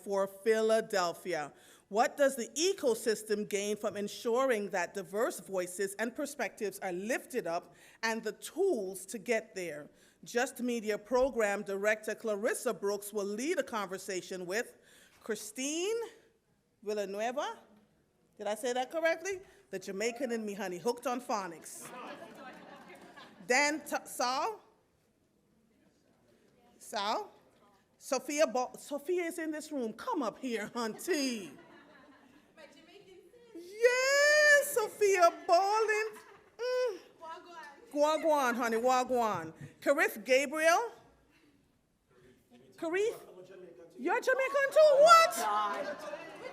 for Philadelphia. What does the ecosystem gain from ensuring that diverse voices and perspectives are lifted up and the tools to get there? Just Media Program Director Clarissa Brooks will lead a conversation with Kristine Villanueva. Did I say that correctly? The Jamaican in me, honey, hooked on phonics. Then Tsao. Sofiya is in this room. Come up here, hunty. Yes, Sofiya Ballin. Wagwan, honey, wagwan. Kerith, Gabriel. Kerith? You're Jamaican too? What?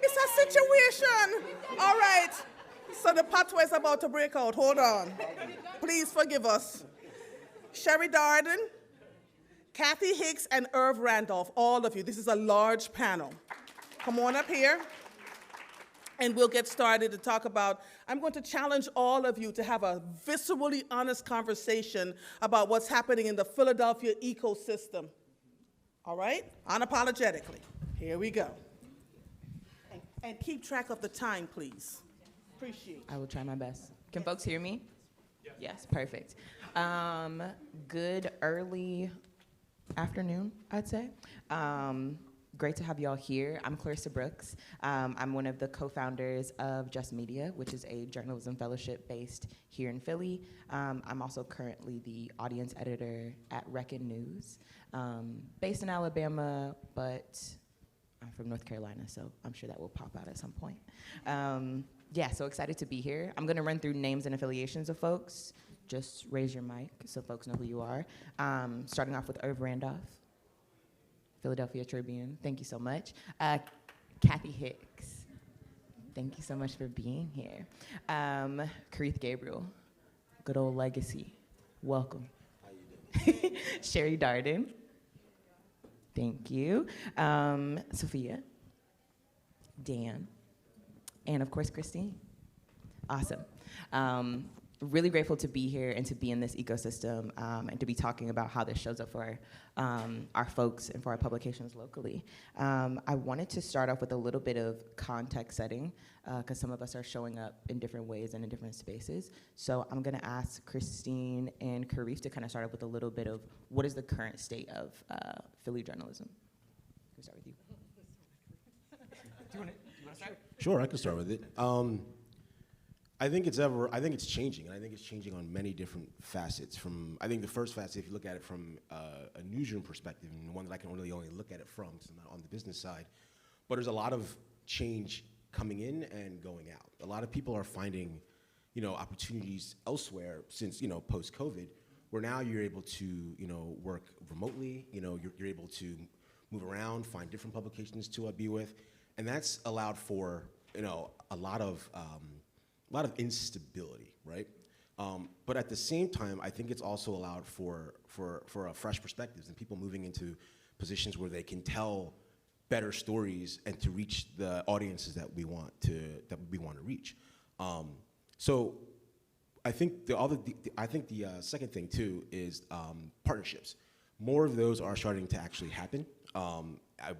It's a situation. All right. So the patois is about to break out. Hold on. Please forgive us. Sherri Darden, Cathy, Hicks, and Randolph, all of you. This is a large panel. Come on up here. And we'll get started to talk about, I'm going to challenge all of you to have a viscerally honest conversation about what's happening in the Philadelphia ecosystem. All right? Unapologetically. Here we go. And keep track of the time, please. Appreciate it. I will try my best. Can folks hear me? Yes, perfect. Good early afternoon, I'd say. Great to have you all here. I'm Clarissa Brooks. I'm one of the co-founders of Just Media, which is a journalism fellowship based here in Philly. I'm also currently the audience editor at Reckon News, based in Alabama, but I'm from North Carolina, so I'm sure that will pop out at some point. Yeah, so excited to be here. I'm gonna run through names and affiliations of folks. Just raise your mic so folks know who you are. Starting off with Randolph. Philadelphia Tribune, thank you so much. Cathy Hicks, thank you so much for being here. Kerith Gabriel, good old legacy, welcome. How you doing? Sherri Darden, thank you. Sofiya, Dan, and of course Kristine. Awesome. Really grateful to be here and to be in this ecosystem and to be talking about how this shows up for our folks and for our publications locally. I wanted to start off with a little bit of context setting because some of us are showing up in different ways and in different spaces. So I'm gonna ask Kristine and Kerith to kind of start off with a little bit of what is the current state of Philly journalism. Can we start with you? Do you want to start? Sure, I can start with it. I think it's changing, and I think it's changing on many different facets. I think the first facet, if you look at it from a newsroom perspective, and the one that I can really only look at it from, because I'm not on the business side, but there's a lot of change coming in and going out. A lot of people are finding, opportunities elsewhere since, post-COVID, where now you're able to, work remotely. You're able to move around, find different publications to be with, and that's allowed for, a lot of instability, right? But at the same time, I think it's also allowed for fresh perspectives and people moving into positions where they can tell better stories and to reach the audiences that we want to reach. So I think the second thing too is partnerships. More of those are starting to actually happen.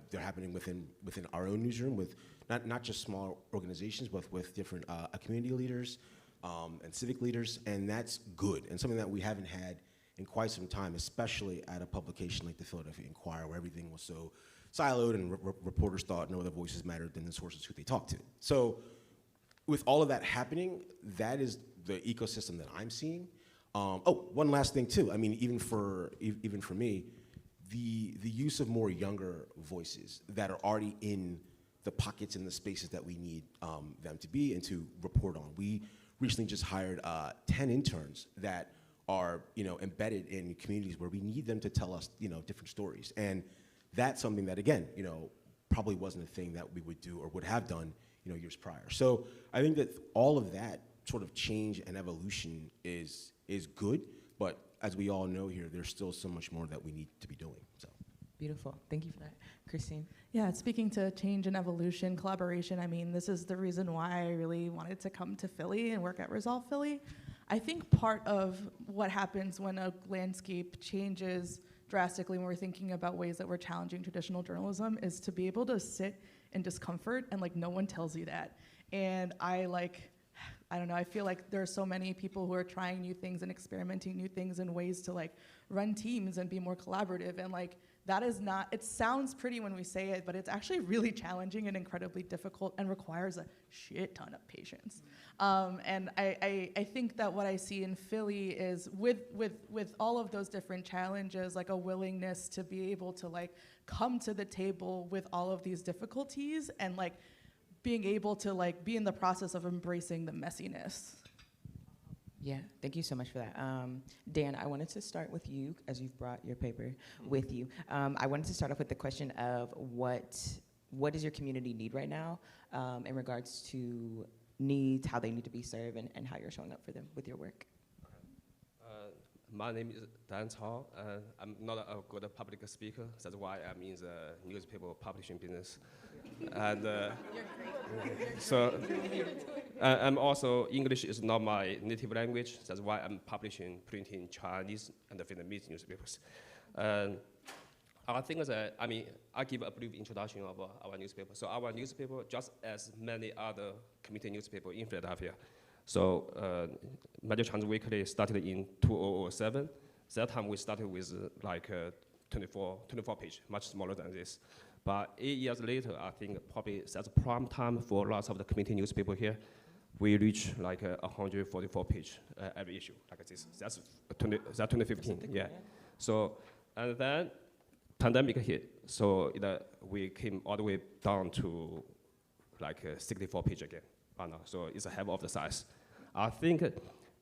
They're happening within our own newsroom with not just small organizations, but with different community leaders and civic leaders, and that's good, and something that we haven't had in quite some time, especially at a publication like the Philadelphia Inquirer, where everything was so siloed and reporters thought no other voices mattered than the sources who they talked to. So with all of that happening, that is the ecosystem that I'm seeing. One last thing too, I mean, even for me, the use of more younger voices that are already in the pockets and the spaces that we need them to be and to report on. We recently just hired 10 interns that are embedded in communities where we need them to tell us different stories. And that's something that, again, probably wasn't a thing that we would do or would have done years prior. So I think that all of that sort of change and evolution is good, but as we all know here, there's still so much more that we need to be doing. So. Beautiful. Thank you for that. Kristine? Yeah, speaking to change and evolution, collaboration, I mean, this is the reason why I really wanted to come to Philly and work at Resolve Philly. I think part of what happens when a landscape changes drastically when we're thinking about ways that we're challenging traditional journalism is to be able to sit in discomfort and like no one tells you that. And I don't know, I feel like there are so many people who are trying new things and experimenting new things and ways to like run teams and be more collaborative. And like, that is not, it sounds pretty when we say it, but it's actually really challenging and incredibly difficult and requires a shit ton of patience. And I think that what I see in Philly is with all of those different challenges, like a willingness to be able to like come to the table with all of these difficulties and like being able to like be in the process of embracing the messiness. Yeah, thank you so much for that. Dan, I wanted to start with you, as you've brought your paper with you. I wanted to start off with the question of what does your community need right now in regards to needs, how they need to be served, and how you're showing up for them with your work. My name is Tsao. I'm not a good public speaker. That's why I'm in the newspaper publishing business. And so I'm also, English is not my native language. That's why I'm printing Chinese and Vietnamese newspapers. I think that, I give a brief introduction of our newspaper. So our newspaper, just as many other community newspapers in Philadelphia. So Major Chinese Weekly started in 2007. That time we started with 24 page, much smaller than this. But 8 years later, I think probably that's prime time for lots of the community newspaper here. We reach 144 page every issue, like this. That's 2015, yeah. So, and then pandemic hit. So we came all the way down to 64 page again. So it's half of the size. I think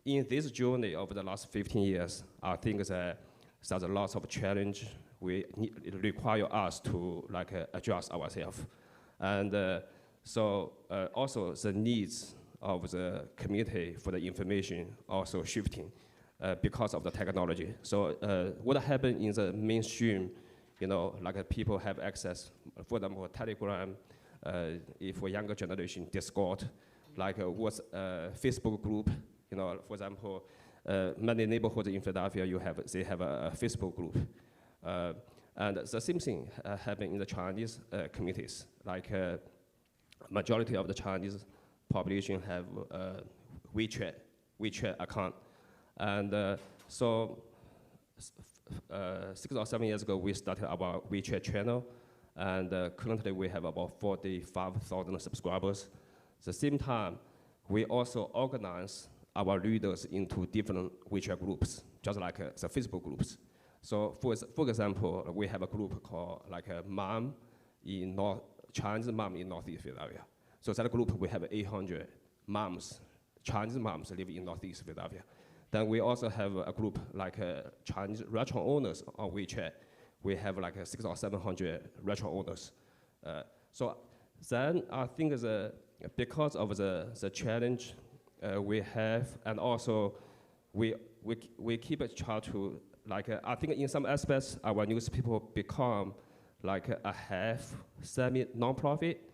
in this journey over the last 15 years, I think that there's a lot of challenge. It require us to adjust ourselves. And so also the needs of the community for the information also shifting because of the technology. So what happened in the mainstream, people have access, for example, Telegram, for younger generation, Discord, what's Facebook group, for example, many neighborhoods in Philadelphia, they have a Facebook group. And the same thing happened in the Chinese communities. Majority of the Chinese population have WeChat account. And so 6 or 7 years ago, we started our WeChat channel. And currently we have about 45,000 subscribers. At the same time, we also organize our readers into different WeChat groups, just like the Facebook groups. So for example, we have a group called Mom in Chinese Mom in Northeast Philadelphia. So that group, we have 800 moms, Chinese moms living in Northeast Philadelphia. Then we also have a group Chinese restaurant owners on WeChat. We have 600 or 700 restaurant owners. So then I think because of the challenge we have, and also we keep a try to, I think in some aspects, our newspaper become a half semi-non-profit,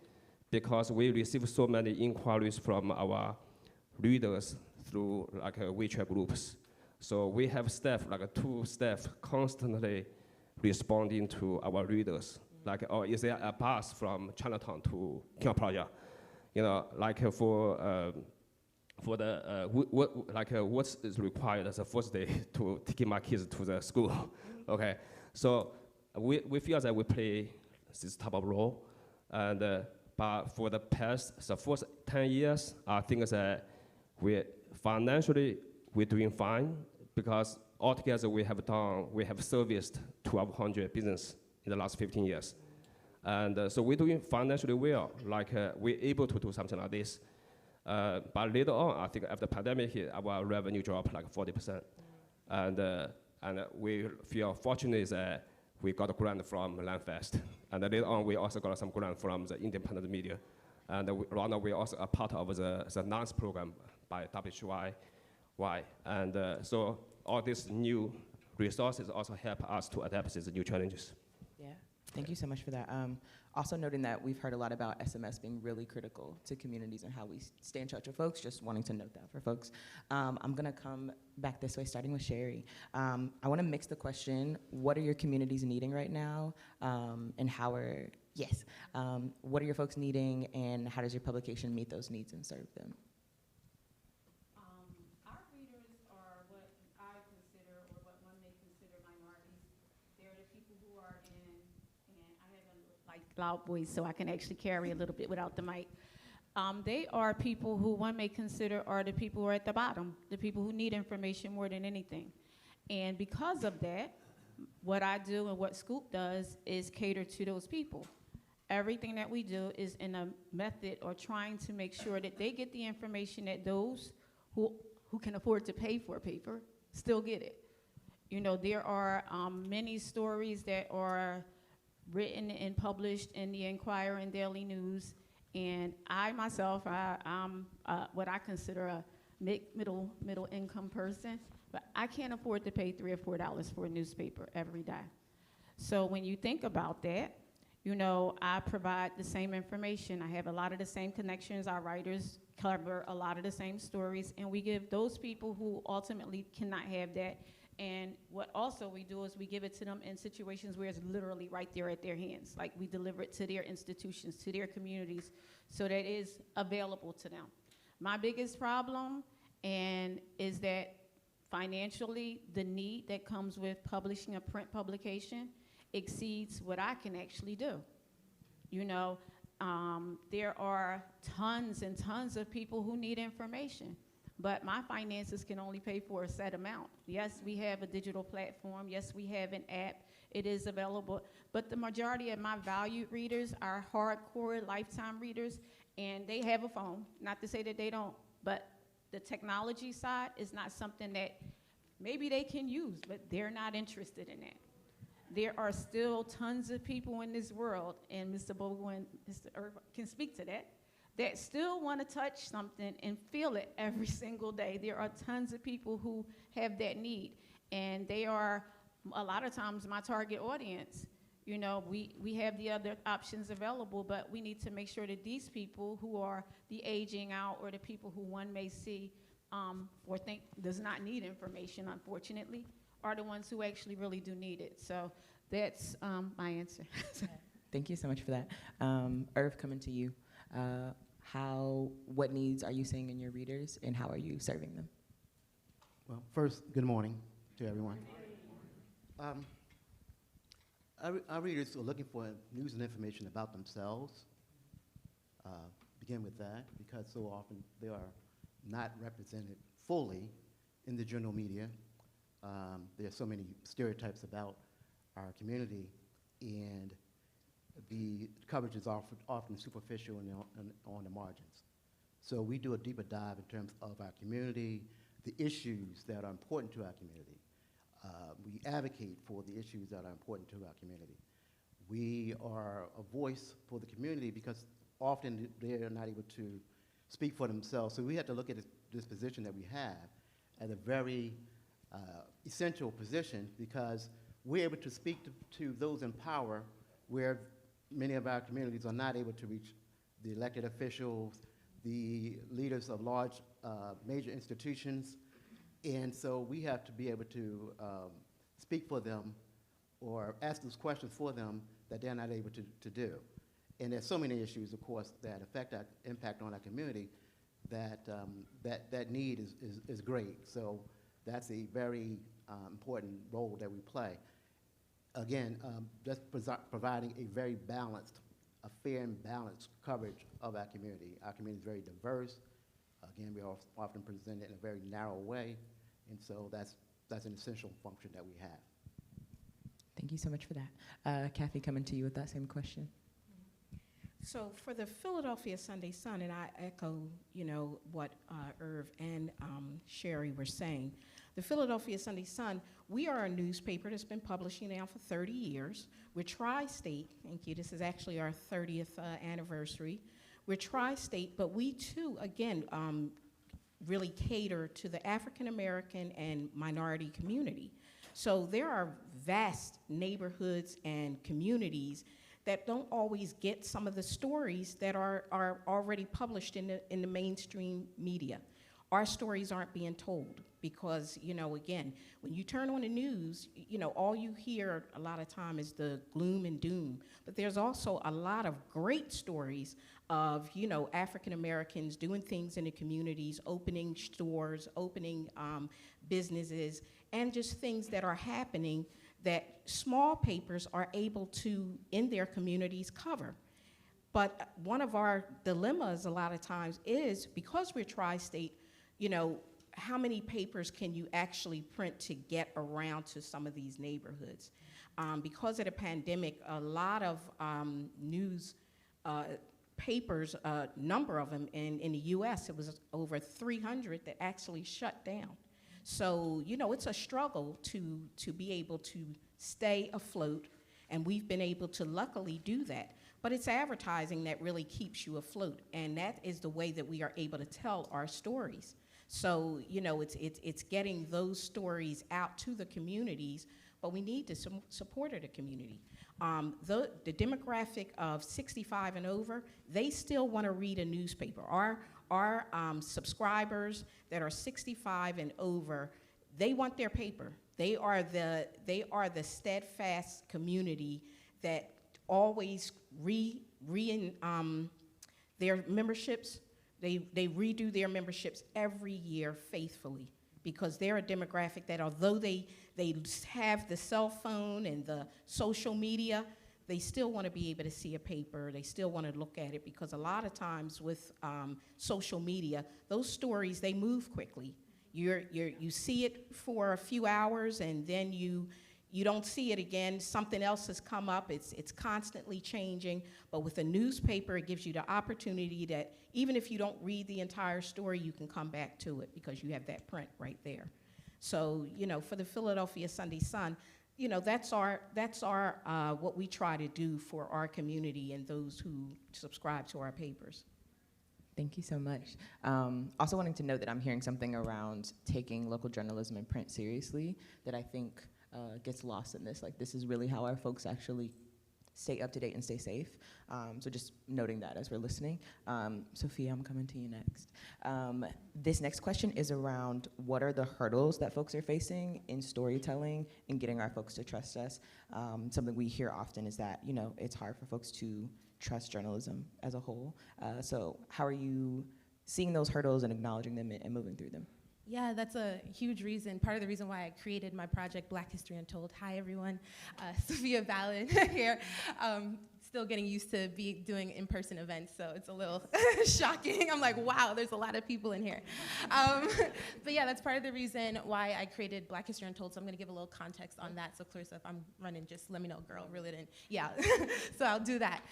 because we receive so many inquiries from our readers through WeChat groups. So we have staff, 2 staff constantly responding to our readers. Is there a bus from Chinatown to King Plaza? For the what is required as a first day to take my kids to the school. Okay, so we feel that we play this type of role, and but for the first 10 years, I think that financially we're doing fine, because altogether we have serviced 1,200 business in the last 15 years. And so we're doing financially well, we're able to do something like this. But later on, I think after the pandemic hit, our revenue dropped 40%. And we feel fortunate that we got a grant from Lenfest. And later on, we also got some grant from the independent media. And right now, we're also a part of the NANS program by WHY. And so all these new resources also help us to adapt to the new challenges. Yeah, thank you so much for that. Also noting that we've heard a lot about SMS being really critical to communities and how we stay in touch with folks, just wanting to note that for folks. I'm gonna come back this way, starting with Sherri. I wanna mix the question, what are your communities needing right now? And how are, what are your folks needing, and how does your publication meet those needs and serve them? Our readers are what I consider, or what one may consider, minorities. They're the people who are in, and I have a like loud voice, so I can actually carry a little bit without the mic. They are people who one may consider are the people who are at the bottom, the people who need information more than anything. And because of that, what I do and what Scoop does is cater to those people. Everything that we do is in a method or trying to make sure that they get the information that those who can afford to pay for paper still get it. You know, there are many stories that are written and published in the Inquirer and Daily News, and I myself, I'm what I consider a middle income person, but I can't afford to pay $3 or $4 for a newspaper every day. So when you think about that, you know, I provide the same information. I have a lot of the same connections. Our writers cover a lot of the same stories, and we give those people who ultimately cannot have that. And what also we do is we give it to them in situations where it's literally right there at their hands. Like we deliver it to their institutions, to their communities, so that it is available to them. My biggest problem is that financially, the need that comes with publishing a print publication exceeds what I can actually do. You know, there are tons and tons of people who need information, but my finances can only pay for a set amount. Yes, we have a digital platform. Yes, we have an app. It is available, but the majority of my valued readers are hardcore lifetime readers, and they have a phone. Not to say that they don't, but the technology side is not something that maybe they can use, but they're not interested in that. There are still tons of people in this world, and Mr. Bogle and Mr. Irv can speak to that, that still want to touch something and feel it every single day. There are tons of people who have that need, and they are a lot of times my target audience. You know, we have the other options available, but we need to make sure that these people who are the aging out or the people who one may see or think does not need information, unfortunately, are the ones who actually really do need it. So that's my answer. Thank you so much for that. Irv, coming to you. What needs are you seeing in your readers, and how are you serving them? Well, first, good morning to everyone. Our readers are looking for news and information about themselves. Begin with that, because so often they are not represented fully in the general media. There are so many stereotypes about our community, and the coverage is often superficial and on the margins. So we do a deeper dive in terms of our community, the issues that are important to our community. We advocate for the issues that are important to our community. We are a voice for the community because often they're not able to speak for themselves. So we have to look at this position that we have as a very essential position, because we're able to speak to those in power where many of our communities are not able to reach the elected officials, the leaders of large major institutions. And so we have to be able to speak for them or ask those questions for them that they're not able to do. And there's so many issues, of course, that affect our impact on our community that that need is great. So that's a very important role that we play. Again, just providing a very balanced, a fair and balanced coverage of our community. Our community is very diverse. Again, we are often presented in a very narrow way, and so that's an essential function that we have. Thank you so much for that. Cathy, coming to you with that same question. So for the Philadelphia Sunday Sun, and I echo, you know, what Irv and Sherri were saying, the Philadelphia Sunday Sun, we are a newspaper that's been publishing now for 30 years. We're tri-state. Thank you. This is actually our 30th anniversary. We're tri-state, but we too, again, really cater to the African American and minority community. So there are vast neighborhoods and communities that don't always get some of the stories that are already published in the mainstream media. Our stories aren't being told because, you know, again, when you turn on the news, you know, all you hear a lot of time is the gloom and doom. But there's also a lot of great stories of, you know, African Americans doing things in the communities, opening stores, opening businesses, and just things that are happening that small papers are able to, in their communities, cover. But one of our dilemmas a lot of times is, because we're tri-state, you know, how many papers can you actually print to get around to some of these neighborhoods? Because of the pandemic, a lot of news papers, number of them in the US, it was over 300 that actually shut down. So, you know, it's a struggle to be able to stay afloat, and we've been able to luckily do that. But it's advertising that really keeps you afloat, and that is the way that we are able to tell our stories. So, you know, it's getting those stories out to the communities, but we need the support of the community. The demographic of 65 and over, they still want to read a newspaper. Our subscribers that are 65 and over, they want their paper. They are the steadfast community that always their memberships. They redo their memberships every year faithfully, because they're a demographic that, although they have the cell phone and the social media, they still want to be able to see a paper. They still want to look at it, because a lot of times with social media, those stories, they move quickly. You see it for a few hours, and then you don't see it again. Something else has come up. It's constantly changing. But with a newspaper, it gives you the opportunity that even if you don't read the entire story, you can come back to it because you have that print right there. So, you know, for the Philadelphia Sunday Sun, you know, that's our what we try to do for our community and those who subscribe to our papers. Thank you so much. Also wanting to note that I'm hearing something around taking local journalism and print seriously that I think gets lost in this. Like, this is really how our folks actually stay up to date and stay safe. So just noting that as we're listening. Sofiya, I'm coming to you next. This next question is around what are the hurdles that folks are facing in storytelling and getting our folks to trust us. Something we hear often is that, you know, it's hard for folks to trust journalism as a whole. So how are you seeing those hurdles and acknowledging them and moving through them? Yeah, that's a huge reason, part of the reason why I created my project, Black History Untold. Hi, everyone. Sofiya, Ballin here. Still getting used to doing in-person events, so it's a little shocking. I'm like, wow, there's a lot of people in here. But yeah, that's part of the reason why I created Black History Untold, so I'm gonna give a little context on that. So Clarissa, if I'm running, just let me know, girl, reel it in. Yeah, so I'll do that.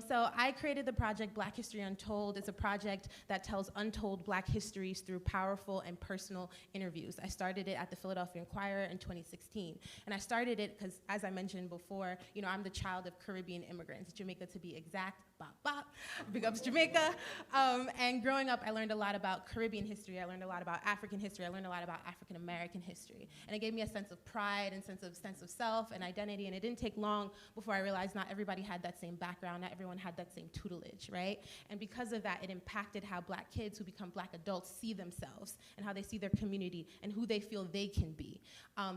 So I created the project Black History Untold. It's a project that tells untold Black histories through powerful and personal interviews. I started it at the Philadelphia Inquirer in 2016. And I started it because, as I mentioned before, you know, I'm the child of Caribbean immigrants. Jamaica to be exact, bop, bop, big ups Jamaica. And growing up, I learned a lot about Caribbean history, I learned a lot about African history, I learned a lot about African American history. And it gave me a sense of pride and sense of self and identity, and it didn't take long before I realized not everybody had that same background, not everyone had that same tutelage, right? And because of that, it impacted how Black kids who become Black adults see themselves and how they see their community and who they feel they can be.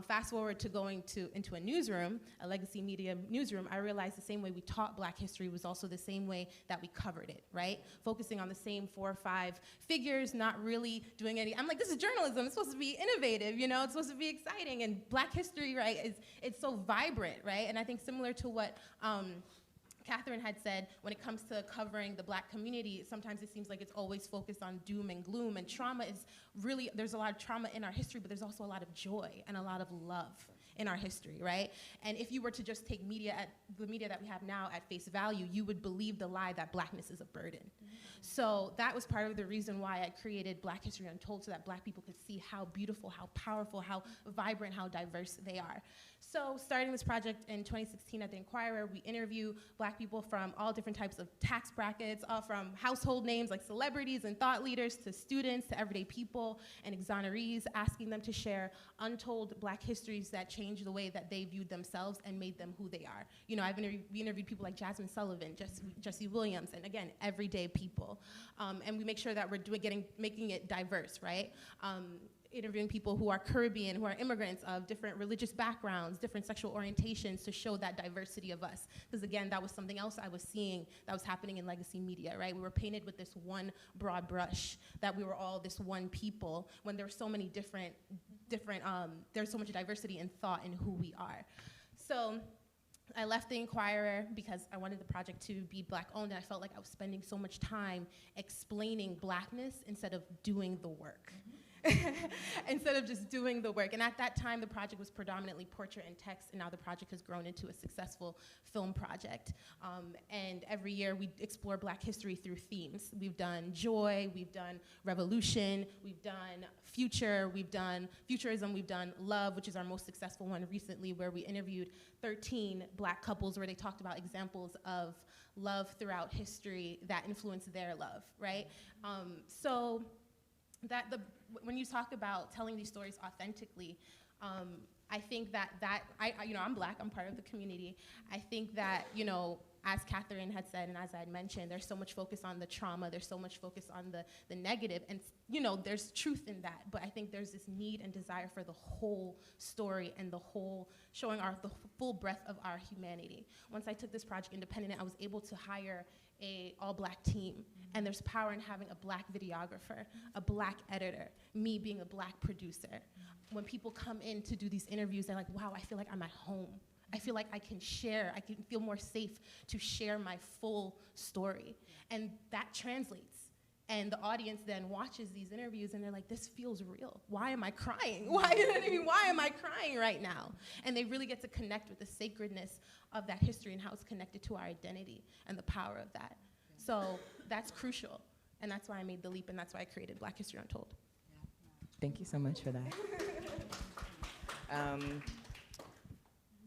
Fast forward to going into a newsroom, a legacy media newsroom, I realized the same way we taught Black history was also the same way that we covered it, right? Focusing on the same 4 or 5 figures, not really doing any, I'm like, this is journalism, it's supposed to be innovative, you know, it's supposed to be exciting, and Black history, right, it's so vibrant, right? And I think similar to what Catherine had said, when it comes to covering the Black community, sometimes it seems like it's always focused on doom and gloom, and trauma is really, there's a lot of trauma in our history, but there's also a lot of joy and a lot of love in our history, right? And if you were to just take the media that we have now at face value, you would believe the lie that Blackness is a burden. Mm-hmm. So that was part of the reason why I created Black History Untold, so that Black people could see how beautiful, how powerful, how vibrant, how diverse they are. So starting this project in 2016 at the Inquirer, we interview Black people from all different types of tax brackets, all from household names like celebrities and thought leaders to students to everyday people and exonerees, asking them to share untold Black histories that change changed the way that they viewed themselves and made them who they are. You know, we interviewed people like Jasmine Sullivan, Jesse Williams, and again, everyday people. And we make sure that we're making it diverse, right? Interviewing people who are Caribbean, who are immigrants of different religious backgrounds, different sexual orientations, to show that diversity of us. Because again, that was something else I was seeing that was happening in legacy media, right? We were painted with this one broad brush, that we were all this one people, when there were so many there's so much diversity in thought in who we are. So I left the Inquirer because I wanted the project to be Black owned, and I felt like I was spending so much time explaining Blackness instead of doing the work. Instead of just doing the work. And at that time, the project was predominantly portrait and text, and now the project has grown into a successful film project. And every year, we explore Black history through themes. We've done joy, we've done revolution, we've done future, we've done futurism, we've done love, which is our most successful one recently, where we interviewed 13 Black couples where they talked about examples of love throughout history that influenced their love, right? So when you talk about telling these stories authentically, I think that I'm Black, I'm part of the community. I think that, you know, as Catherine had said and as I had mentioned, there's so much focus on the trauma, there's so much focus on the negative, and you know, there's truth in that, but I think there's this need and desire for the whole story and the whole, showing the full breadth of our humanity. Once I took this project independent, I was able to hire a all-Black team, and there's power in having a Black videographer, a Black editor, me being a Black producer. When people come in to do these interviews, they're like, wow, I feel like I'm at home. I feel like I can feel more safe to share my full story. And that translates. And the audience then watches these interviews and they're like, this feels real. Why am I crying? Why am I crying right now? And they really get to connect with the sacredness of that history and how it's connected to our identity and the power of that. So that's crucial. And that's why I made the leap, and that's why I created Black History Untold. Thank you so much for that.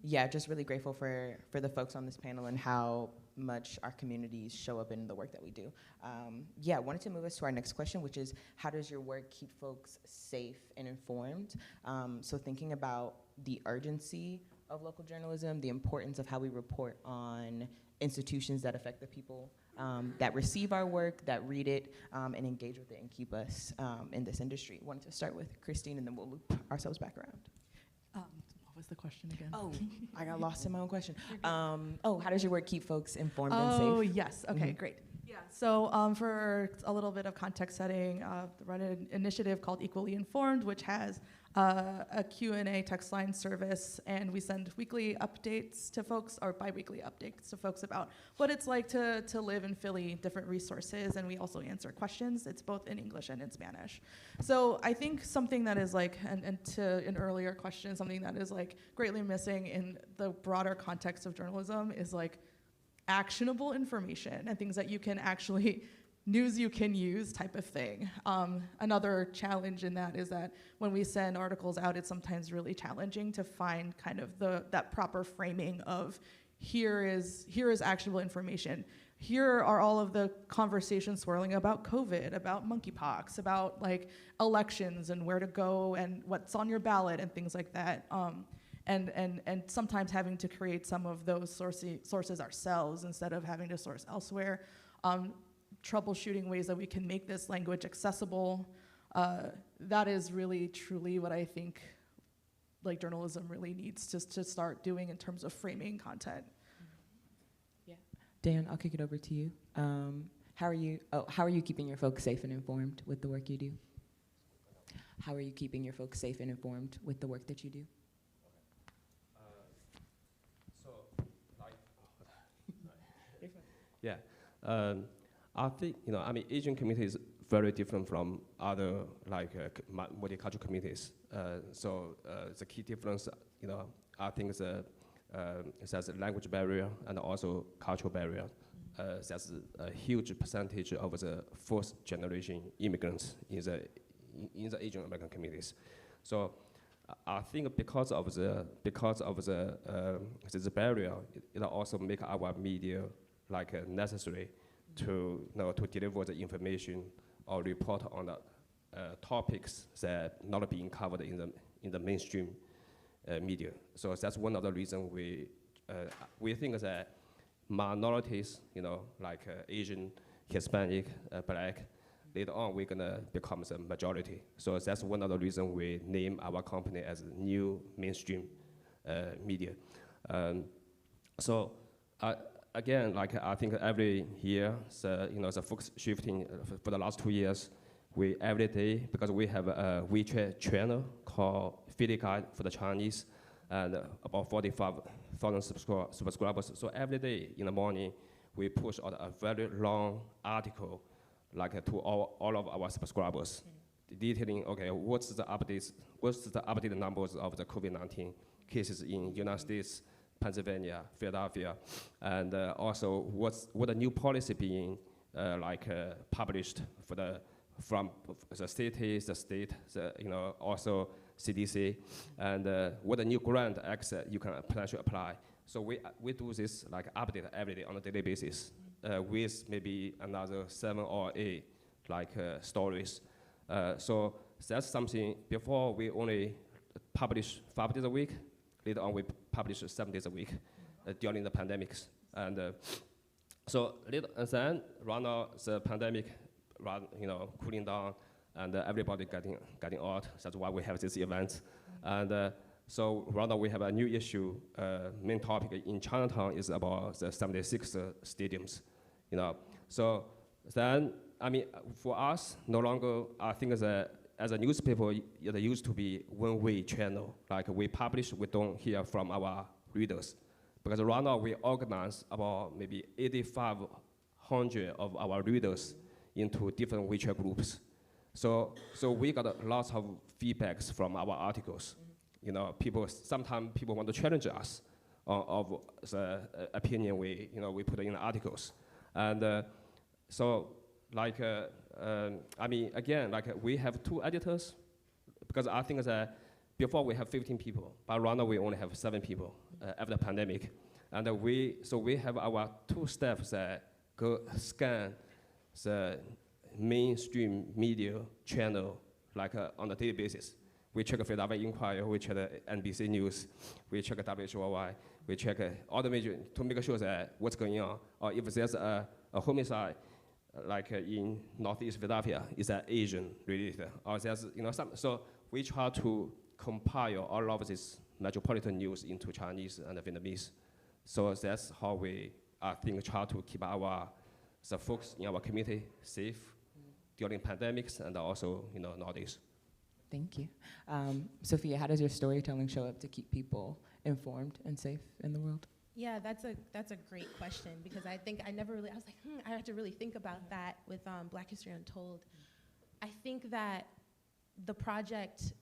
Yeah, just really grateful for the folks on this panel and how much our communities show up in the work that we do. Yeah, I wanted to move us to our next question, which is, how does your work keep folks safe and informed? So thinking about the urgency of local journalism, the importance of how we report on institutions that affect the people that receive our work, that read it, and engage with it and keep us in this industry. Wanted to start with Kristine, and then we'll loop ourselves back around. What was the question again? Oh, I got lost in my own question. How does your work keep folks informed and safe? Oh, yes. Okay, great. Yeah, so for a little bit of context setting, run an initiative called Equally Informed, which has a Q&A text line service, and we send weekly updates to folks, or bi-weekly updates to folks about what it's like to live in Philly, different resources, and we also answer questions. It's both in English and in Spanish. So I think something that is like, and to an earlier question, something that is like greatly missing in the broader context of journalism is like actionable information and things that you can actually news you can use type of thing. Another challenge in that is that when we send articles out, it's sometimes really challenging to find kind of that proper framing of here is actionable information. Here are all of the conversations swirling about COVID, about monkeypox, about like elections and where to go and what's on your ballot and things like that. And sometimes having to create some of those sources ourselves instead of having to source elsewhere. Troubleshooting ways that we can make this language accessible. That is really, truly what I think like journalism really needs to start doing in terms of framing content. Yeah. Dan, I'll kick it over to you. How are you keeping your folks safe and informed with the work you do? How are you keeping your folks safe and informed with the work that you do? I think, Asian community is very different from other multicultural communities. The key difference, I think is there's a language barrier and also cultural barrier. There's a huge percentage of the first generation immigrants in the Asian American communities. So I think because of this barrier, it also make our media necessary to deliver the information or report on the topics that not being covered in the mainstream media. So that's one of the reasons we think that minorities, like Asian, Hispanic, Black, later on we're gonna become the majority. So that's one of the reasons we name our company as New Mainstream Media. Again, like I think every year, the focus shifting for the last 2 years. We every day, because we have a WeChat channel called Philly Guide for the Chinese, and about 45,000 subscribers. So every day in the morning, we push out a very long article, like to all of our subscribers, detailing, okay, what's the updated numbers of the COVID-19 cases in United States, Pennsylvania, Philadelphia, and also what the new policy being published from the cities, the state, also CDC, and what the new grant access you can potentially apply. So we do this like update every day on a daily basis with maybe another 7 or 8 stories. So that's something. Before we only publish 5 days a week. Later on we publish 7 days a week during the pandemics. And then right now the pandemic cooling down, and everybody getting out. That's why we have this event. And so right now we have a new issue. Main topic in Chinatown is about the 76 stadiums. So then, I mean, for us, no longer, I think that as a newspaper, it used to be one-way channel. Like we publish, we don't hear from our readers. Because right now we organize about maybe 8,500 of our readers into different WeChat groups. So we got lots of feedbacks from our articles. Sometimes people want to challenge us of the opinion we put in the articles. And I mean, again, we have 2 editors, because I think that before we have 15 people, but right now we only have 7 people after the pandemic. And we have our 2 staff that go scan the mainstream media channel on a daily basis. We check Philadelphia Inquirer, we check NBC News, we check WHOY, we check all the major to make sure that what's going on, or if there's a homicide in Northeast Philadelphia, is that Asian related, or there's some. So we try to compile all of this metropolitan news into Chinese and Vietnamese. So that's how we, I think, try to keep the folks in our community safe during pandemics and also nowadays. Thank you. Sofiya, how does your storytelling show up to keep people informed and safe in the world? Yeah, that's a great question, because I think I was like, I have to really think about that with Black History Untold. I think that the project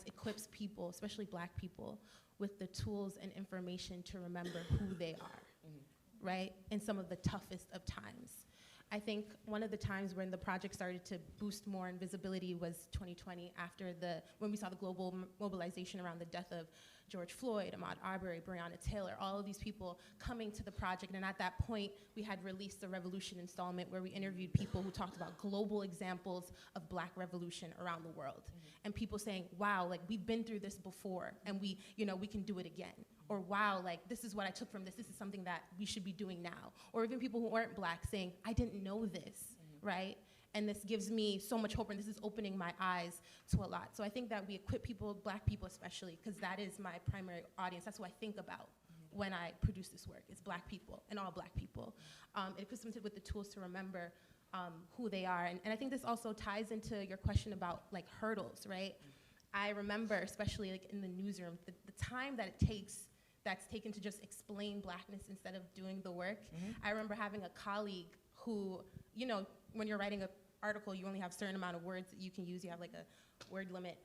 equips people, especially Black people, with the tools and information to remember who they are, right? In some of the toughest of times. I think one of the times when the project started to boost more in visibility was 2020, when we saw the global mobilization around the death of George Floyd, Ahmaud Arbery, Breonna Taylor, all of these people coming to the project. And at that point, we had released the Revolution installment where we interviewed people who talked about global examples of Black revolution around the world. And people saying, wow, we've been through this before, and we can do it again. Or wow, this is what I took from this. This is something that we should be doing now. Or even people who aren't Black saying, I didn't know this, right? And this gives me so much hope, and this is opening my eyes to a lot. So I think that we equip people, Black people especially, because that is my primary audience. That's who I think about when I produce this work. It's Black people and all Black people. It equips them with the tools to remember who they are. And I think this also ties into your question about hurdles, right? I remember, especially in the newsroom, the time that that's taken to just explain Blackness instead of doing the work. I remember having a colleague who, when you're writing an article, you only have a certain amount of words that you can use. You have a word limit.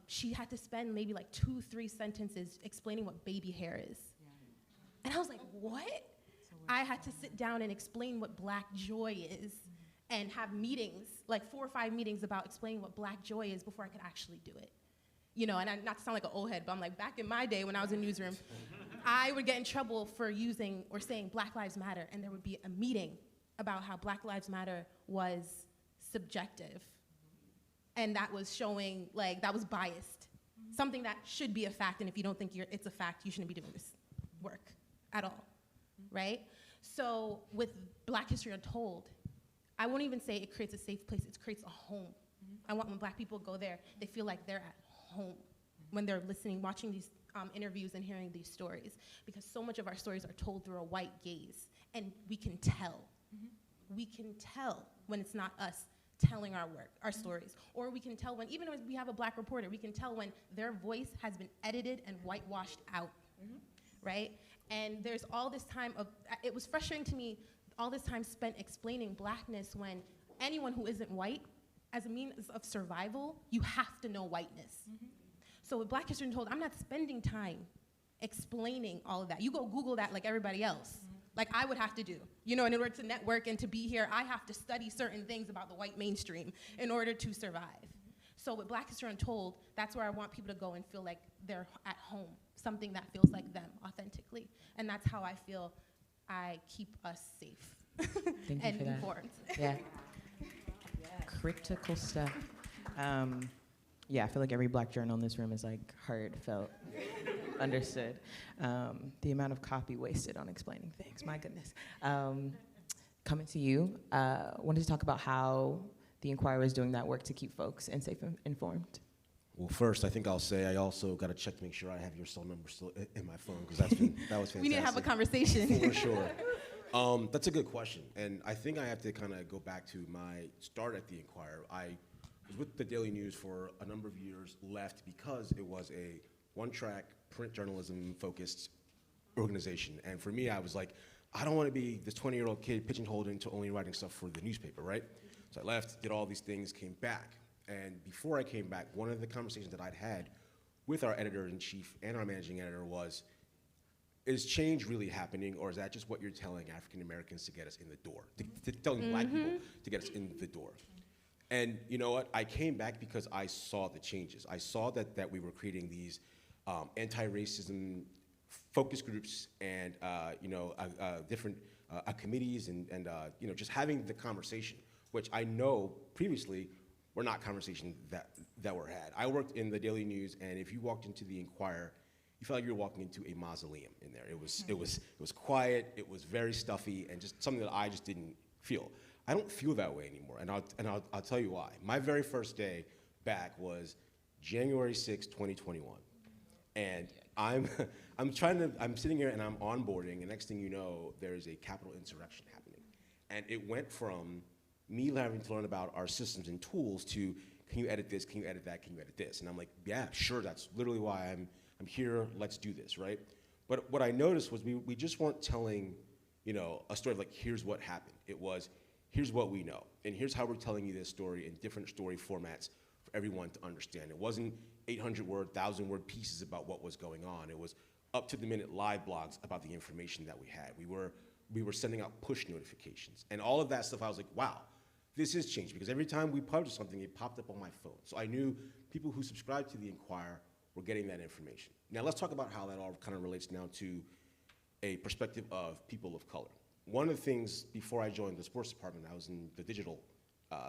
She had to spend maybe 2-3 sentences explaining what baby hair is. And I was like, what? I had to sit down and explain what Black joy is and have meetings, 4 or 5 meetings about explaining what Black joy is before I could actually do it. And not to sound like an old head, but I'm back in my day when I was in newsroom, I would get in trouble for using or saying Black Lives Matter, and there would be a meeting about how Black Lives Matter was subjective. And that was showing, that was biased. Something that should be a fact, and if you don't think it's a fact, you shouldn't be doing this work at all, right? So with Black History Untold, I won't even say it creates a safe place, it creates a home. I want when Black people go there, they feel like they're at home when they're listening, watching these interviews and hearing these stories, because so much of our stories are told through a white gaze, and we can tell. We can tell when it's not us telling our work, our stories, or we can tell when, even when we have a Black reporter, we can tell when their voice has been edited and whitewashed out, right? And there's all this time of, it was frustrating to me, all this time spent explaining Blackness when anyone who isn't white, as a means of survival, you have to know whiteness. So with Black History Untold, I'm not spending time explaining all of that. You go Google that like everybody else, like I would have to do. You know, in order to network and to be here, I have to study certain things about the white mainstream in order to survive. So with Black History Untold, that's where I want people to go and feel like they're at home, something that feels like them authentically. And that's how I feel I keep us safe Thank and you for that. informed. Yeah. Critical stuff. Yeah, I feel like every Black journal in this room is like heard, felt, understood. The amount of copy wasted on explaining things, my goodness. Coming to you, wanted to talk about how the Inquirer is doing that work to keep folks and safe and informed. Well, first, I think I'll say I also got to check to make sure I have your cell number still in my phone, because that was fantastic. We need to have a conversation. For sure. That's a good question, and I think I have to kind of go back to my start at the Inquirer. I was with the Daily News for a number of years, left because it was a one-track print journalism-focused organization, and for me, I was like, I don't want to be this 20-year-old kid pigeonholed into only writing stuff for the newspaper, right? So I left, did all these things, came back, and before I came back, one of the conversations that I'd had with our editor-in-chief and our managing editor was, is change really happening, or is that just what you're telling African Americans to get us in the door, telling Black people to get us in the door? And you know what? I came back because I saw the changes. I saw that we were creating these anti-racism focus groups and different committees and just having the conversation, which I know previously were not conversations that were had. I worked in the Daily News, and if you walked into the Inquirer, you felt like you were walking into a mausoleum in there. It was quiet, it was very stuffy, and just something that I just didn't feel. I don't feel that way anymore, and I'll tell you why. My very first day back was January 6, 2021, and I'm sitting here and I'm onboarding, and next thing you know, there's a Capitol insurrection happening, and it went from me having to learn about our systems and tools to, can you edit this? Can you edit that? Can you edit this? And I'm like, yeah, sure. That's literally why I'm here, let's do this, right? But what I noticed was we just weren't telling, a story of like, here's what happened. It was, here's what we know, and here's how we're telling you this story in different story formats for everyone to understand. It wasn't 800-word, 1,000-word pieces about what was going on. It was up-to-the-minute live blogs about the information that we had. We were sending out push notifications, and all of that stuff, I was like, wow, this is changed, because every time we published something, it popped up on my phone. So I knew people who subscribed to the Inquirer were getting that information. Now let's talk about how that all kind of relates now to a perspective of people of color. One of the things, before I joined the sports department, I was in the digital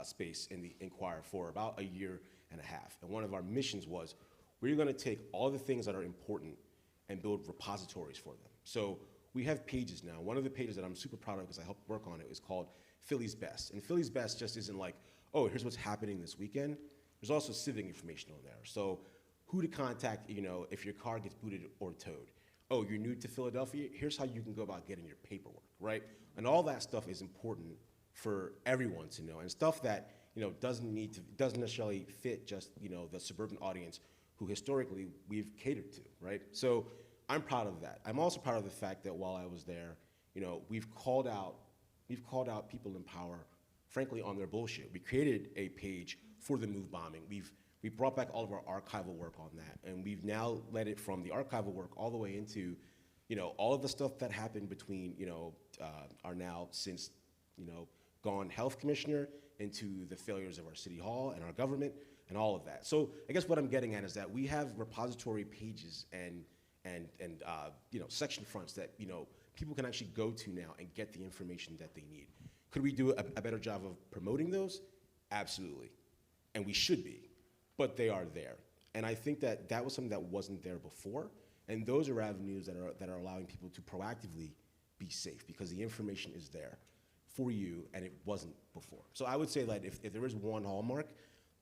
space in the Inquirer for about a year and a half. And one of our missions was, we're gonna take all the things that are important and build repositories for them. So we have pages now. One of the pages that I'm super proud of, because I helped work on it, is called Philly's Best. And Philly's Best just isn't like, oh, here's what's happening this weekend. There's also civic information on there. So who to contact, if your car gets booted or towed. Oh, you're new to Philadelphia? Here's how you can go about getting your paperwork, right? And all that stuff is important for everyone to know, and stuff that doesn't necessarily fit just the suburban audience who historically we've catered to, right? So I'm proud of that. I'm also proud of the fact that while I was there, we've called out people in power, frankly, on their bullshit. We created a page for the MOVE bombing. We brought back all of our archival work on that, and we've now led it from the archival work all the way into, all of the stuff that happened between, our now since, gone health commissioner into the failures of our city hall and our government and all of that. So I guess what I'm getting at is that we have repository pages and section fronts that, people can actually go to now and get the information that they need. Could we do a better job of promoting those? Absolutely, and we should be. But they are there. And I think that that was something that wasn't there before. And those are avenues that are allowing people to proactively be safe because the information is there for you and it wasn't before. So I would say that if there is one hallmark,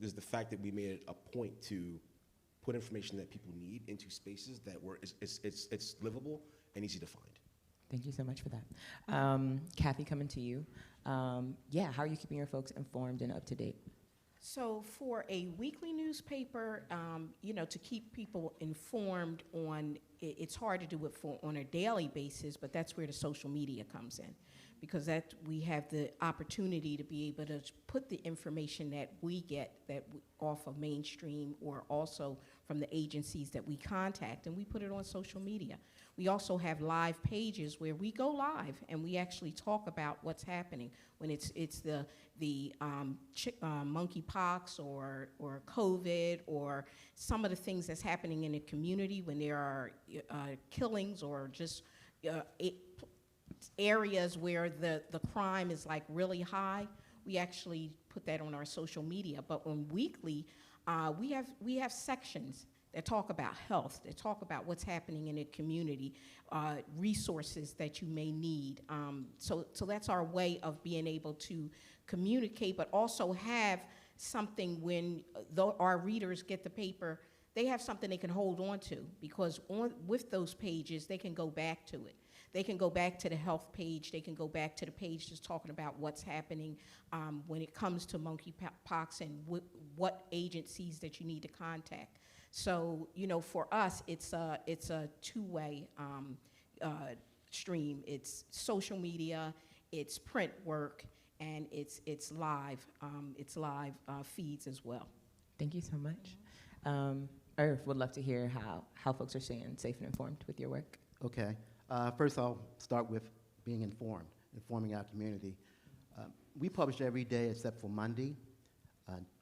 there's the fact that we made it a point to put information that people need into spaces that it's livable and easy to find. Thank you so much for that. Cathy, coming to you. Yeah, how are you keeping your folks informed and up to date? So for a weekly newspaper, to keep people informed it's hard to do it on a daily basis, but that's where the social media comes in, because we have the opportunity to be able to put the information that we get off of mainstream or also from the agencies that we contact, and we put it on social media. We also have live pages where we go live and we actually talk about what's happening when it's the monkeypox or COVID or some of the things that's happening in the community when there are killings or just areas where the crime is like really high. We actually put that on our social media. But on weekly, we have sections that talk about health, that talk about what's happening in the community, resources that you may need. So that's our way of being able to communicate, but also have something when our readers get the paper, they have something they can hold on to, because with those pages, they can go back to it. They can go back to the health page. They can go back to the page just talking about what's happening when it comes to monkeypox and what agencies that you need to contact. So, for us, it's a two-way stream. It's social media, it's print work, and it's live feeds as well. Thank you so much. Irv, would love to hear how folks are staying safe and informed with your work. Okay. First, I'll start with being informing our community. We publish every day except for Monday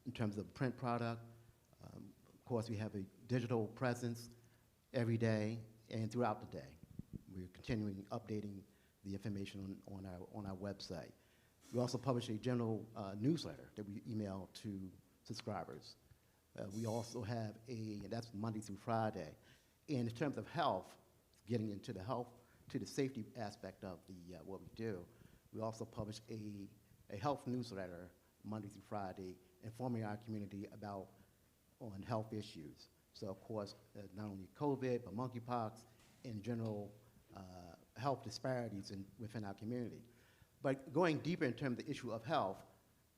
in terms of print product. Of course, we have a digital presence every day and throughout the day. We're continuing updating the information on our website. We also publish a general newsletter that we email to subscribers. We also have and that's Monday through Friday. And in terms of health, getting into the safety aspect of what we do, we also publish a health newsletter Monday through Friday, informing our community on health issues. So of course, not only COVID, but monkeypox and general health disparities within our community. But going deeper in terms of the issue of health,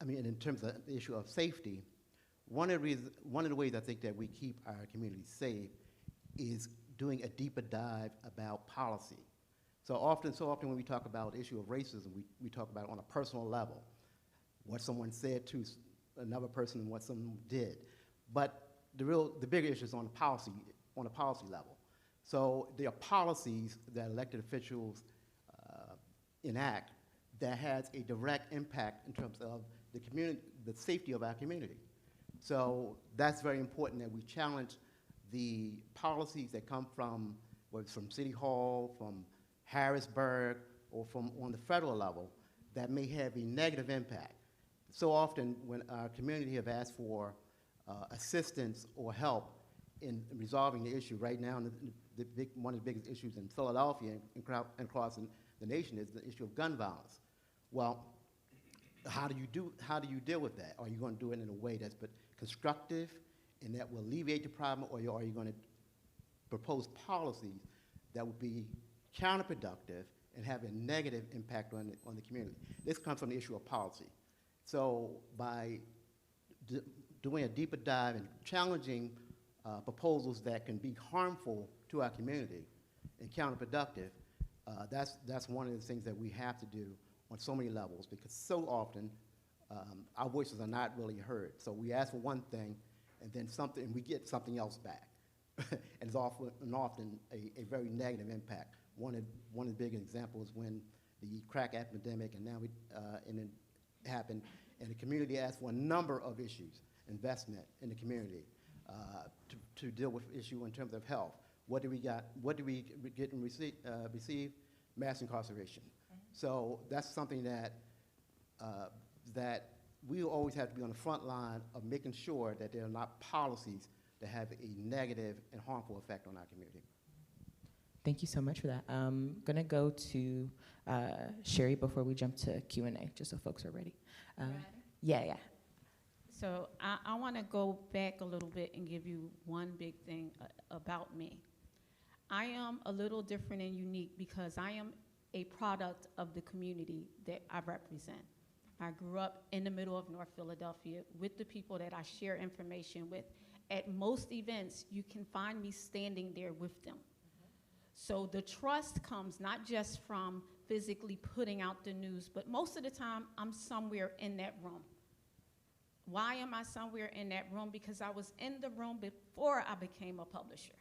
in terms of the issue of safety, one of the ways I think that we keep our community safe is doing a deeper dive about policy. So often when we talk about the issue of racism, we talk about it on a personal level, what someone said to another person and what someone did. But the bigger issue is on a policy level. So there are policies that elected officials enact that has a direct impact in terms of the safety of our community. So that's very important that we challenge the policies that come from, whether it's from City Hall, from Harrisburg, or from on the federal level, that may have a negative impact. So often when our community have asked for assistance or help in resolving the issue, right now one of the biggest issues in Philadelphia and across the nation is the issue of gun violence. Well, how do you deal with that? Are you going to do it in a way that's constructive and that will alleviate the problem, or are you going to propose policies that will be counterproductive and have a negative impact on the community? This comes from the issue of policy. So by doing a deeper dive and challenging proposals that can be harmful to our community and counterproductive, that's one of the things that we have to do on so many levels, because so often our voices are not really heard. So we ask for one thing, and then we get something else back. And it's often a very negative impact. One of the big examples when the crack epidemic and it happened, and the community asked for a number of issues, investment in the community, to deal with issue in terms of health. What do we get and receive? Mass incarceration. So that's something that we always have to be on the front line of making sure that there are not policies to have a negative and harmful effect on our community. Thank you so much for that. I'm gonna go to Sherri before we jump to Q&A, just so folks are ready. Yeah. So I want to go back a little bit and give you one big thing about me. I am a little different and unique because I am a product of the community that I represent. I grew up in the middle of North Philadelphia with the people that I share information with. At most events, you can find me standing there with them. So the trust comes not just from physically putting out the news, but most of the time, I'm somewhere in that room. Why am I somewhere in that room? Because I was in the room before I became a publisher.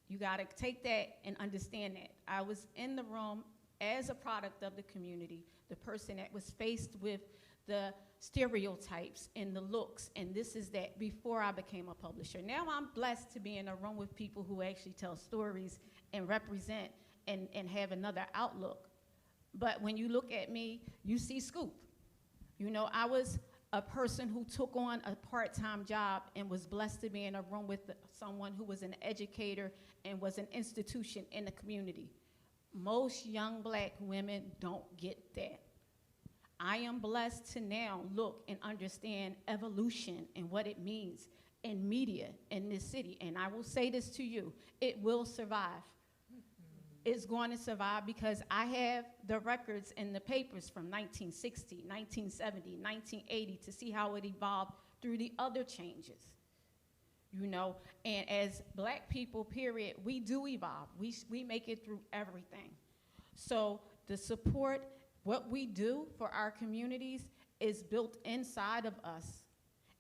You gotta take that and understand that. I was in the room as a product of the community, the person that was faced with the stereotypes and the looks, and this is that before I became a publisher. Now I'm blessed to be in a room with people who actually tell stories and represent and have another outlook. But when you look at me, you see Scoop. You know, I was a person who took on a part-time job and was blessed to be in a room with someone who was an educator and was an institution in the community. Most young black women don't get that. I am blessed to now look and understand evolution and what it means in media in this city. And I will say this to you, it will survive. It's going to survive because I have the records in the papers from 1960, 1970, 1980 to see how it evolved through the other changes. You know, and as black people, period, we do evolve. We make it through everything. So the support, what we do for our communities is built inside of us,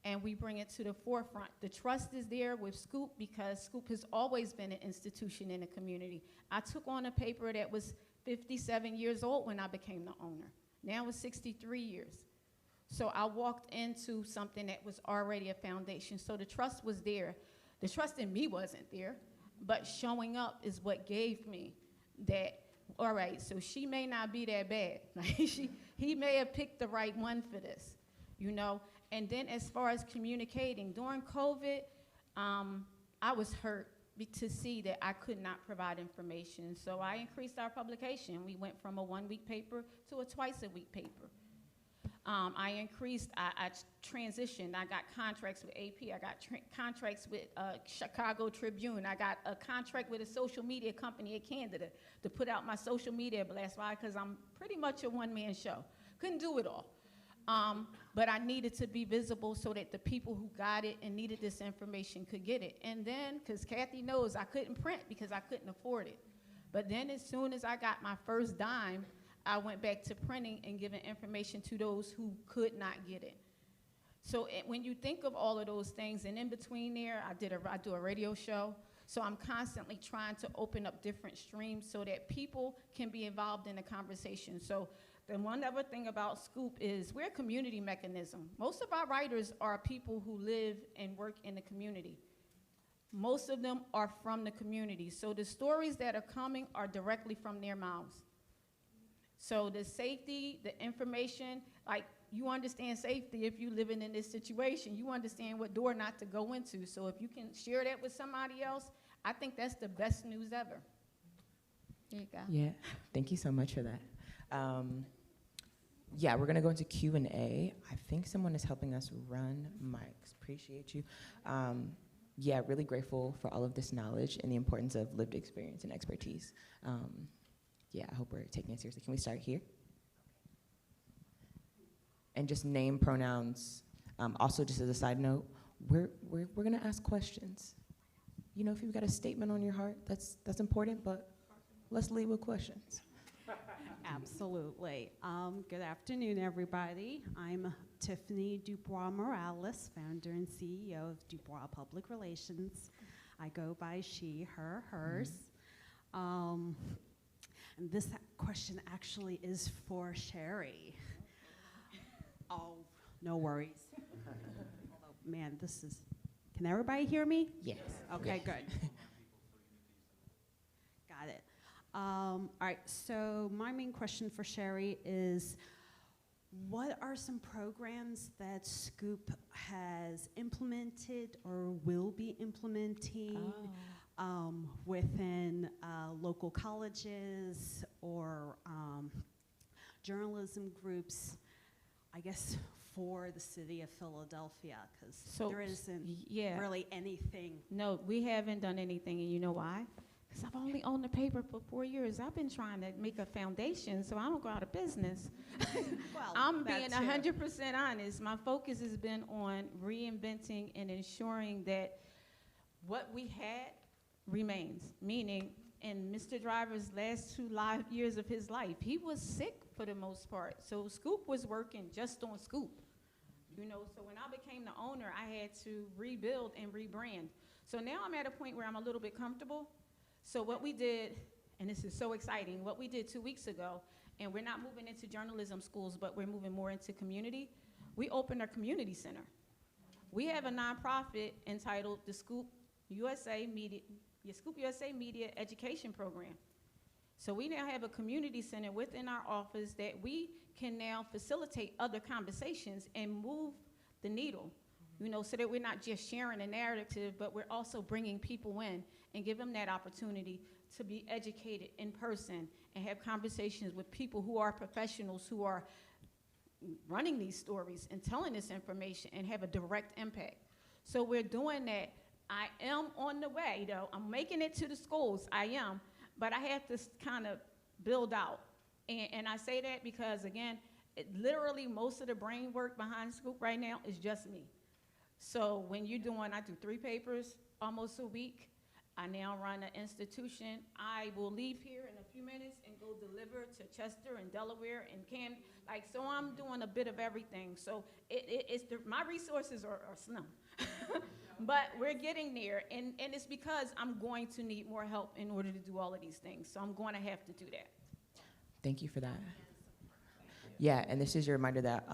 and we bring it to the forefront. The trust is there with Scoop because Scoop has always been an institution in the community. I took on a paper that was 57 years old when I became the owner. Now it's 63 years. So I walked into something that was already a foundation. So the trust was there. The trust in me wasn't there, but showing up is what gave me that, all right, so she may not be that bad. He may have picked the right one for this, you know? And then as far as communicating, during COVID, I was hurt to see that I could not provide information. So I increased our publication. We went from a one-week paper to a twice-a-week paper. I transitioned. I got contracts with AP. I got contracts with Chicago Tribune. I got a contract with a social media company in Canada to put out my social media blast. Why? Because I'm pretty much a one-man show. Couldn't do it all. But I needed to be visible so that the people who got it and needed this information could get it. And then, because Cathy knows I couldn't print because I couldn't afford it. But then as soon as I got my first dime, I went back to printing and giving information to those who could not get it. So when you think of all of those things, and in between there, I do a radio show. So I'm constantly trying to open up different streams so that people can be involved in the conversation. So the one other thing about Scoop is we're a community mechanism. Most of our writers are people who live and work in the community. Most of them are from the community. So the stories that are coming are directly from their mouths. So the safety, the information, like you understand safety if you're living in this situation. You understand what door not to go into. So if you can share that with somebody else, I think that's the best news ever. There you go. Yeah, thank you so much for that. Yeah, we're gonna go into Q&A. I think someone is helping us run mics. Appreciate you. Yeah, really grateful for all of this knowledge and the importance of lived experience and expertise. Yeah, I hope we're taking it seriously. Can we start here? And just name, pronouns. Also, just as a side note, we're gonna ask questions. You know, if you've got a statement on your heart, that's important, but let's lead with questions. Absolutely. Good afternoon, everybody. I'm Tiffany Dubois Morales, founder and CEO of Dubois Public Relations. I go by she, her, hers. And this question actually is for Sherri. Oh, no worries. Although, man, this is, can everybody hear me? Yes. Okay, good. Got it. All right, so my main question for Sherri is, what are some programs that Scoop has implemented or will be implementing within local colleges or journalism groups, I guess, for the city of Philadelphia? Because there isn't really anything. No, we haven't done anything, and you know why? Because I've only owned the paper for 4 years. I've been trying to make a foundation so I don't go out of business. Well, I'm being 100% honest. My focus has been on reinventing and ensuring that what we had remains. Meaning, in Mr. Driver's last 2 years of his life, he was sick for the most part. So Scoop was working just on Scoop. You know, so when I became the owner, I had to rebuild and rebrand. So now I'm at a point where I'm a little bit comfortable. So what we did, and this is so exciting, what we did 2 weeks ago, and we're not moving into journalism schools, but we're moving more into community, we opened our community center. We have a nonprofit entitled the Scoop USA Media Education Program. So we now have a community center within our office that we can now facilitate other conversations and move the needle, you know, so that we're not just sharing a narrative, but we're also bringing people in and give them that opportunity to be educated in person and have conversations with people who are professionals who are running these stories and telling this information and have a direct impact. So we're doing that. I am on the way, though. I'm making it to the schools. I am. But I have to kind of build out. And I say that because, again, literally most of the brain work behind Scoop right now is just me. So when you're doing, I do 3 papers almost a week. I now run an institution. I will leave here in a few minutes and go deliver to Chester and Delaware and Camden. Like, so I'm doing a bit of everything. So my resources are slim. But we're getting there, and it's because I'm going to need more help in order to do all of these things. So I'm going to have to do that. Thank you for that. Yeah, and this is your reminder that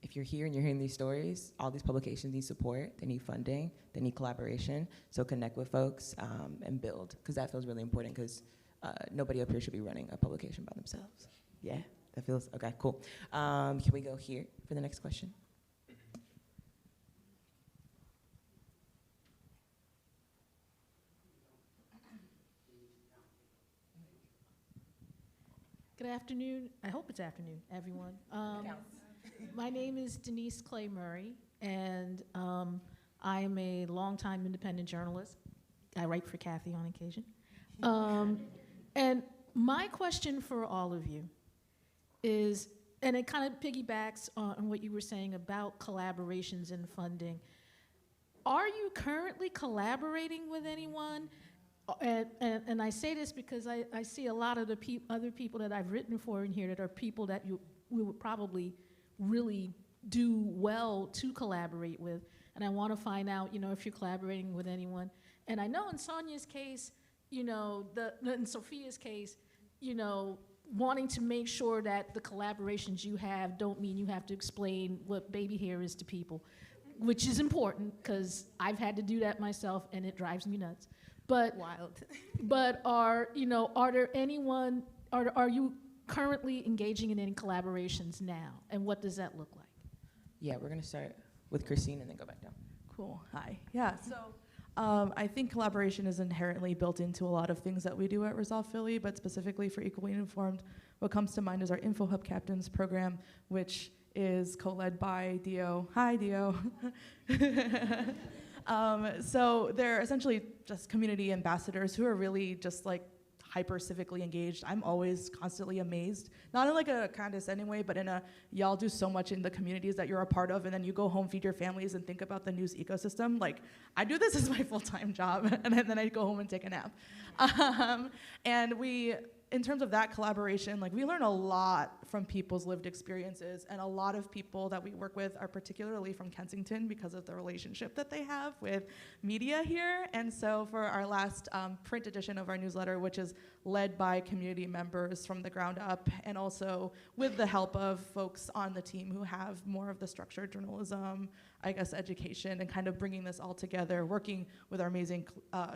if you're here and you're hearing these stories, all these publications need support, they need funding, they need collaboration. So connect with folks and build, because that feels really important, because nobody up here should be running a publication by themselves. Yeah, that feels, okay, cool. Can we go here for the next question? Good afternoon. I hope it's afternoon, everyone. My name is Denise Clay Murray, and I am a longtime independent journalist. I write for Cathy on occasion. And my question for all of you is, and it kind of piggybacks on what you were saying about collaborations and funding. Are you currently collaborating with anyone? And I say this because I see a lot of the other people that I've written for in here that are people that we would probably really do well to collaborate with. And I want to find out, you know, if you're collaborating with anyone. And I know in Sonia's case, you know, in Sofiya's case, you know, wanting to make sure that the collaborations you have don't mean you have to explain what baby hair is to people, which is important because I've had to do that myself and it drives me nuts. But wild. But are there anyone, are you currently engaging in any collaborations now? And what does that look like? Yeah, we're gonna start with Kristine and then go back down. Cool, hi. Yeah, so I think collaboration is inherently built into a lot of things that we do at Resolve Philly, but specifically for Equally Informed, what comes to mind is our Info Hub Captains program, which is co-led by Dio. Hi, Dio. So they're essentially just community ambassadors who are really just like hyper civically engaged. I'm always constantly amazed, not in like a condescending way, but in a y'all do so much in the communities that you're a part of, and then you go home, feed your families, and think about the news ecosystem. Like, I do this as my full-time job, and then I go home and take a nap. And we, in terms of that collaboration, like we learn a lot from people's lived experiences, and a lot of people that we work with are particularly from Kensington because of the relationship that they have with media here. And so for our last print edition of our newsletter, which is led by community members from the ground up, and also with the help of folks on the team who have more of the structured journalism, I guess, education, and kind of bringing this all together, working with our amazing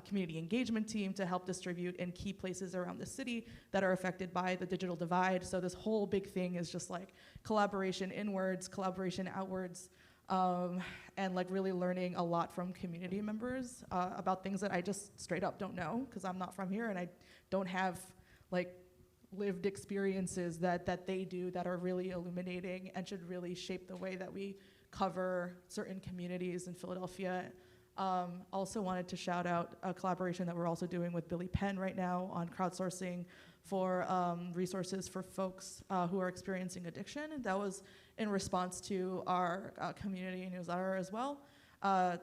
community engagement team to help distribute in key places around the city that are affected by the digital divide. So this whole big thing is just like collaboration inwards, collaboration outwards, and like really learning a lot from community members about things that I just straight up don't know because I'm not from here and I don't have like lived experiences that they do that are really illuminating and should really shape the way that we cover certain communities in Philadelphia. Also wanted to shout out a collaboration that we're also doing with Billy Penn right now on crowdsourcing for resources for folks who are experiencing addiction. And that was in response to our community newsletter as well.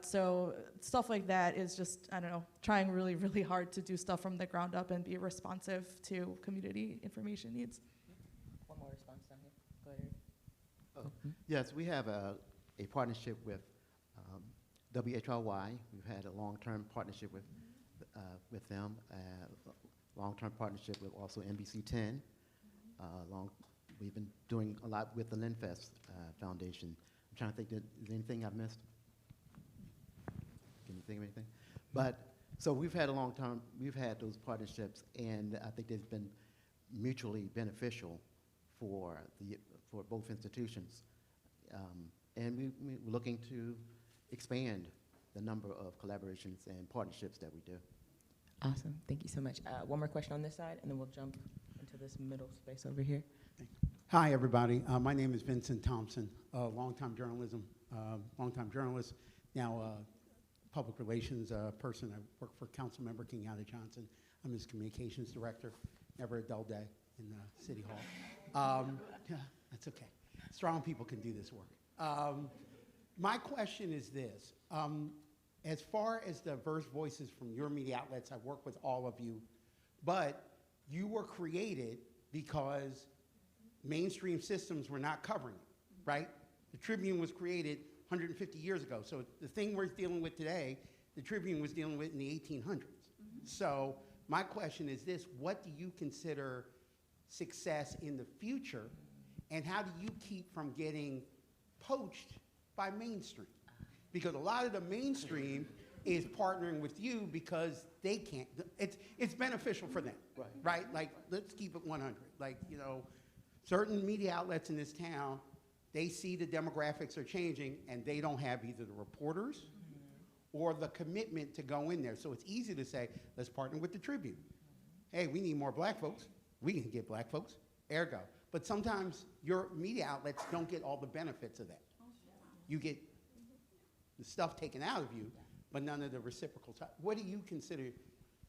So stuff like that is just, I don't know, trying really, really hard to do stuff from the ground up and be responsive to community information needs. One more response down here. Go ahead. Oh, yes, we have a partnership with WHRY. We've had a long-term partnership with them, long-term partnership with also NBC 10. We've been doing a lot with the Lenfest Foundation. I'm trying to think, is there anything I've missed? Can you think of anything? But, so we've had we've had those partnerships, and I think they've been mutually beneficial for both institutions. And we're looking to expand the number of collaborations and partnerships that we do. Awesome, thank you so much. One more question on this side, and then we'll jump into this middle space over here. Hi, everybody. My name is Vincent Thompson, longtime journalist, now public relations person. I work for Councilmember Kenyatta Johnson. I'm his communications director. Never a dull day in City Hall. Yeah, that's okay. Strong people can do this work. My question is this. As far as diverse voices from your media outlets, I work with all of you, but you were created because mainstream systems were not covering it, right? The Tribune was created 150 years ago. So the thing we're dealing with today, the Tribune was dealing with in the 1800s. Mm-hmm. So my question is this: what do you consider success in the future, and how do you keep from getting poached by mainstream? Because a lot of the mainstream is partnering with you because they can't. It's beneficial for them, right? Like, let's keep it 100. Like, you know, certain media outlets in this town, they see the demographics are changing, and they don't have either the reporters or the commitment to go in there. So it's easy to say, let's partner with the Tribune. Hey, we need more black folks. We can get black folks, ergo. But sometimes your media outlets don't get all the benefits of that. You get the stuff taken out of you, but none of the reciprocal stuff. What do you consider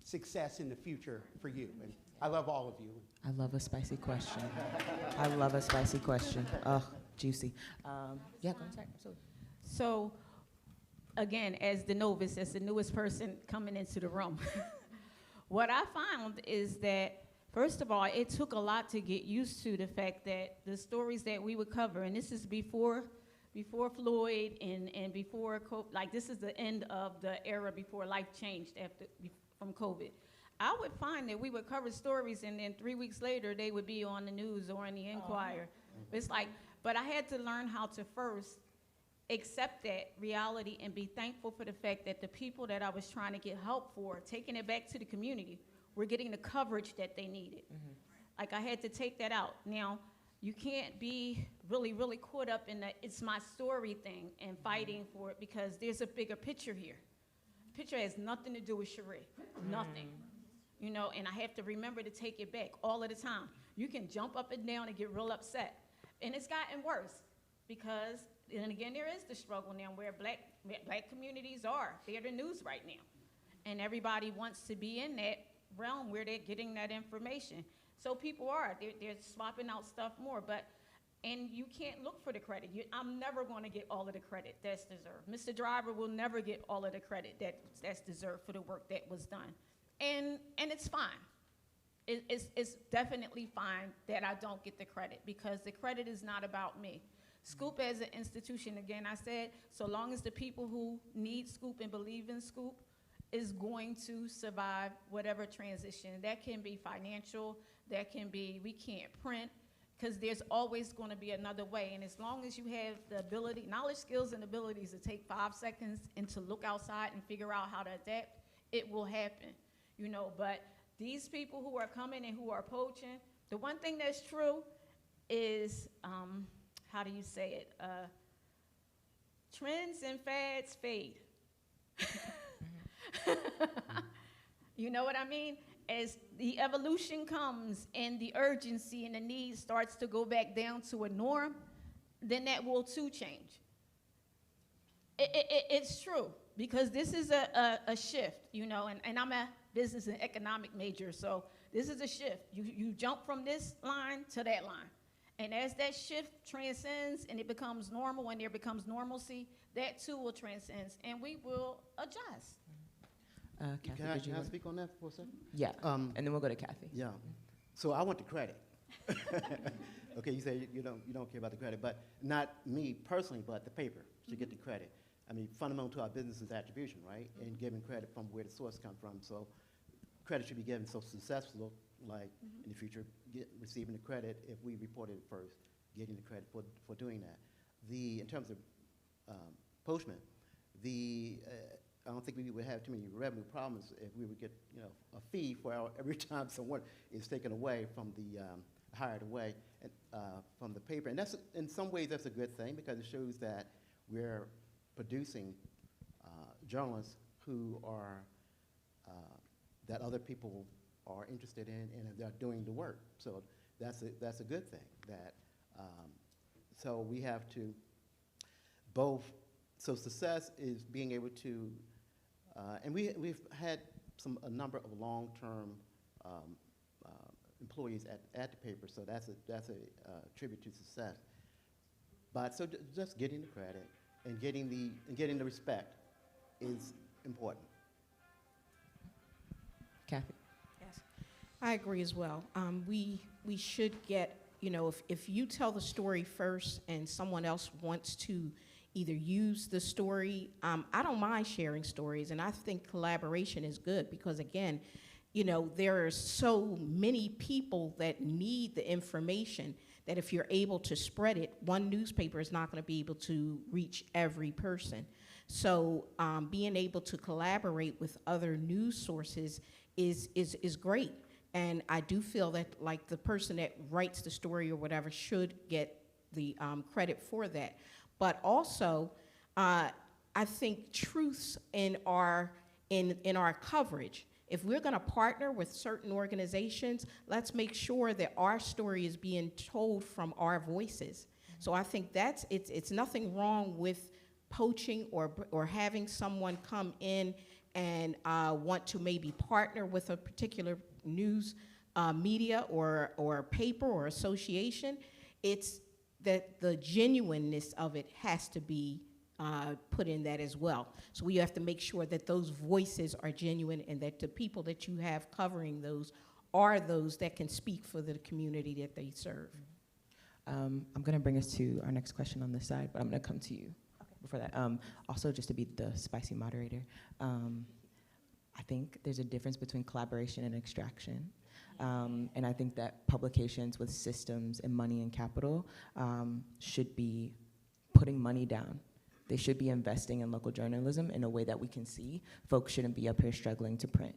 success in the future for you? And I love all of you. I love a spicy question. I love a spicy question. Oh, juicy. Yeah, go ahead. Absolutely. So, again, as the novice, as the newest person coming into the room, what I found is that, first of all, it took a lot to get used to the fact that the stories that we would cover, and this is before Floyd and before COVID, like this is the end of the era before life changed from COVID. I would find that we would cover stories, and then 3 weeks later they would be on the news or in the Inquirer. It's like, but I had to learn how to first accept that reality and be thankful for the fact that the people that I was trying to get help for, taking it back to the community, were getting the coverage that they needed. Mm-hmm. Like, I had to take that out. Now, you can't be really, really caught up in the it's my story thing and fighting for it, because there's a bigger picture here. Picture has nothing to do with Sherri, nothing. You know, and I have to remember to take it back all of the time. You can jump up and down and get real upset. And it's gotten worse because, and again, there is the struggle now where black communities are. They're the news right now. And everybody wants to be in that realm where they're getting that information. So people are, they're swapping out stuff more, and you can't look for the credit. I'm never going to get all of the credit that's deserved. Mr. Driver will never get all of the credit that's deserved for the work that was done. And it's fine. It's definitely fine that I don't get the credit, because the credit is not about me. Scoop as an institution, again, I said, so long as the people who need Scoop and believe in Scoop is going to survive whatever transition. That can be financial, that can be, we can't print, because there's always going to be another way. And as long as you have the ability, knowledge, skills, and abilities to take 5 seconds and to look outside and figure out how to adapt, it will happen. You know, but these people who are coming and who are poaching, the one thing that's true is, how do you say it? Trends and fads fade. You know what I mean? As the evolution comes and the urgency and the need starts to go back down to a norm, then that will too change. It's true, because this is a shift, you know, and I'm a business and economic major, so this is a shift. You jump from this line to that line. And as that shift transcends and it becomes normal, when there becomes normalcy, that too will transcend, and we will adjust. Cathy, Can I speak on that for a second? Yeah, and then we'll go to Cathy. Yeah. So I want the credit. Okay, you say you don't care about the credit, but not me personally, but the paper should get the credit. I mean, fundamental to our business is attribution, right? And giving credit from where the source comes from. So credit should be given. So successful, like in the future, receiving the credit if we reported it first, getting the credit for doing that. In terms of poachment, I don't think we would have too many revenue problems if we would get, a fee for every time someone is taken away from the hired away from the paper. And that's, in some ways, that's a good thing, because it shows that we're producing journalists who are that other people are interested in, and they're doing the work. So that's a good thing. That so we have to both. So success is being able to, and we've had a number of long-term employees at the paper. So that's a tribute to success. But so just getting the credit and getting the respect is important. Cathy. Yes, I agree as well. We should get, if you tell the story first and someone else wants to either use the story, I don't mind sharing stories, and I think collaboration is good, because again, there are so many people that need the information that if you're able to spread it, one newspaper is not going to be able to reach every person. So being able to collaborate with other news sources is great. And I do feel that, like, the person that writes the story or whatever should get the credit for that. But also, I think truths in our coverage. If we're going to partner with certain organizations, let's make sure that our story is being told from our voices. So I think it's nothing wrong with poaching or having someone come in and want to maybe partner with a particular news media or paper or association. It's that the genuineness of it has to be put in that as well. So we have to make sure that those voices are genuine, and that the people that you have covering those are those that can speak for the community that they serve. I'm going to bring us to our next question on this side, but I'm going to come to you before that. Also, just to be the spicy moderator, I think there's a difference between collaboration and extraction. And I think that publications with systems and money and capital should be putting money down. They should be investing in local journalism in a way that we can see. Folks shouldn't be up here struggling to print.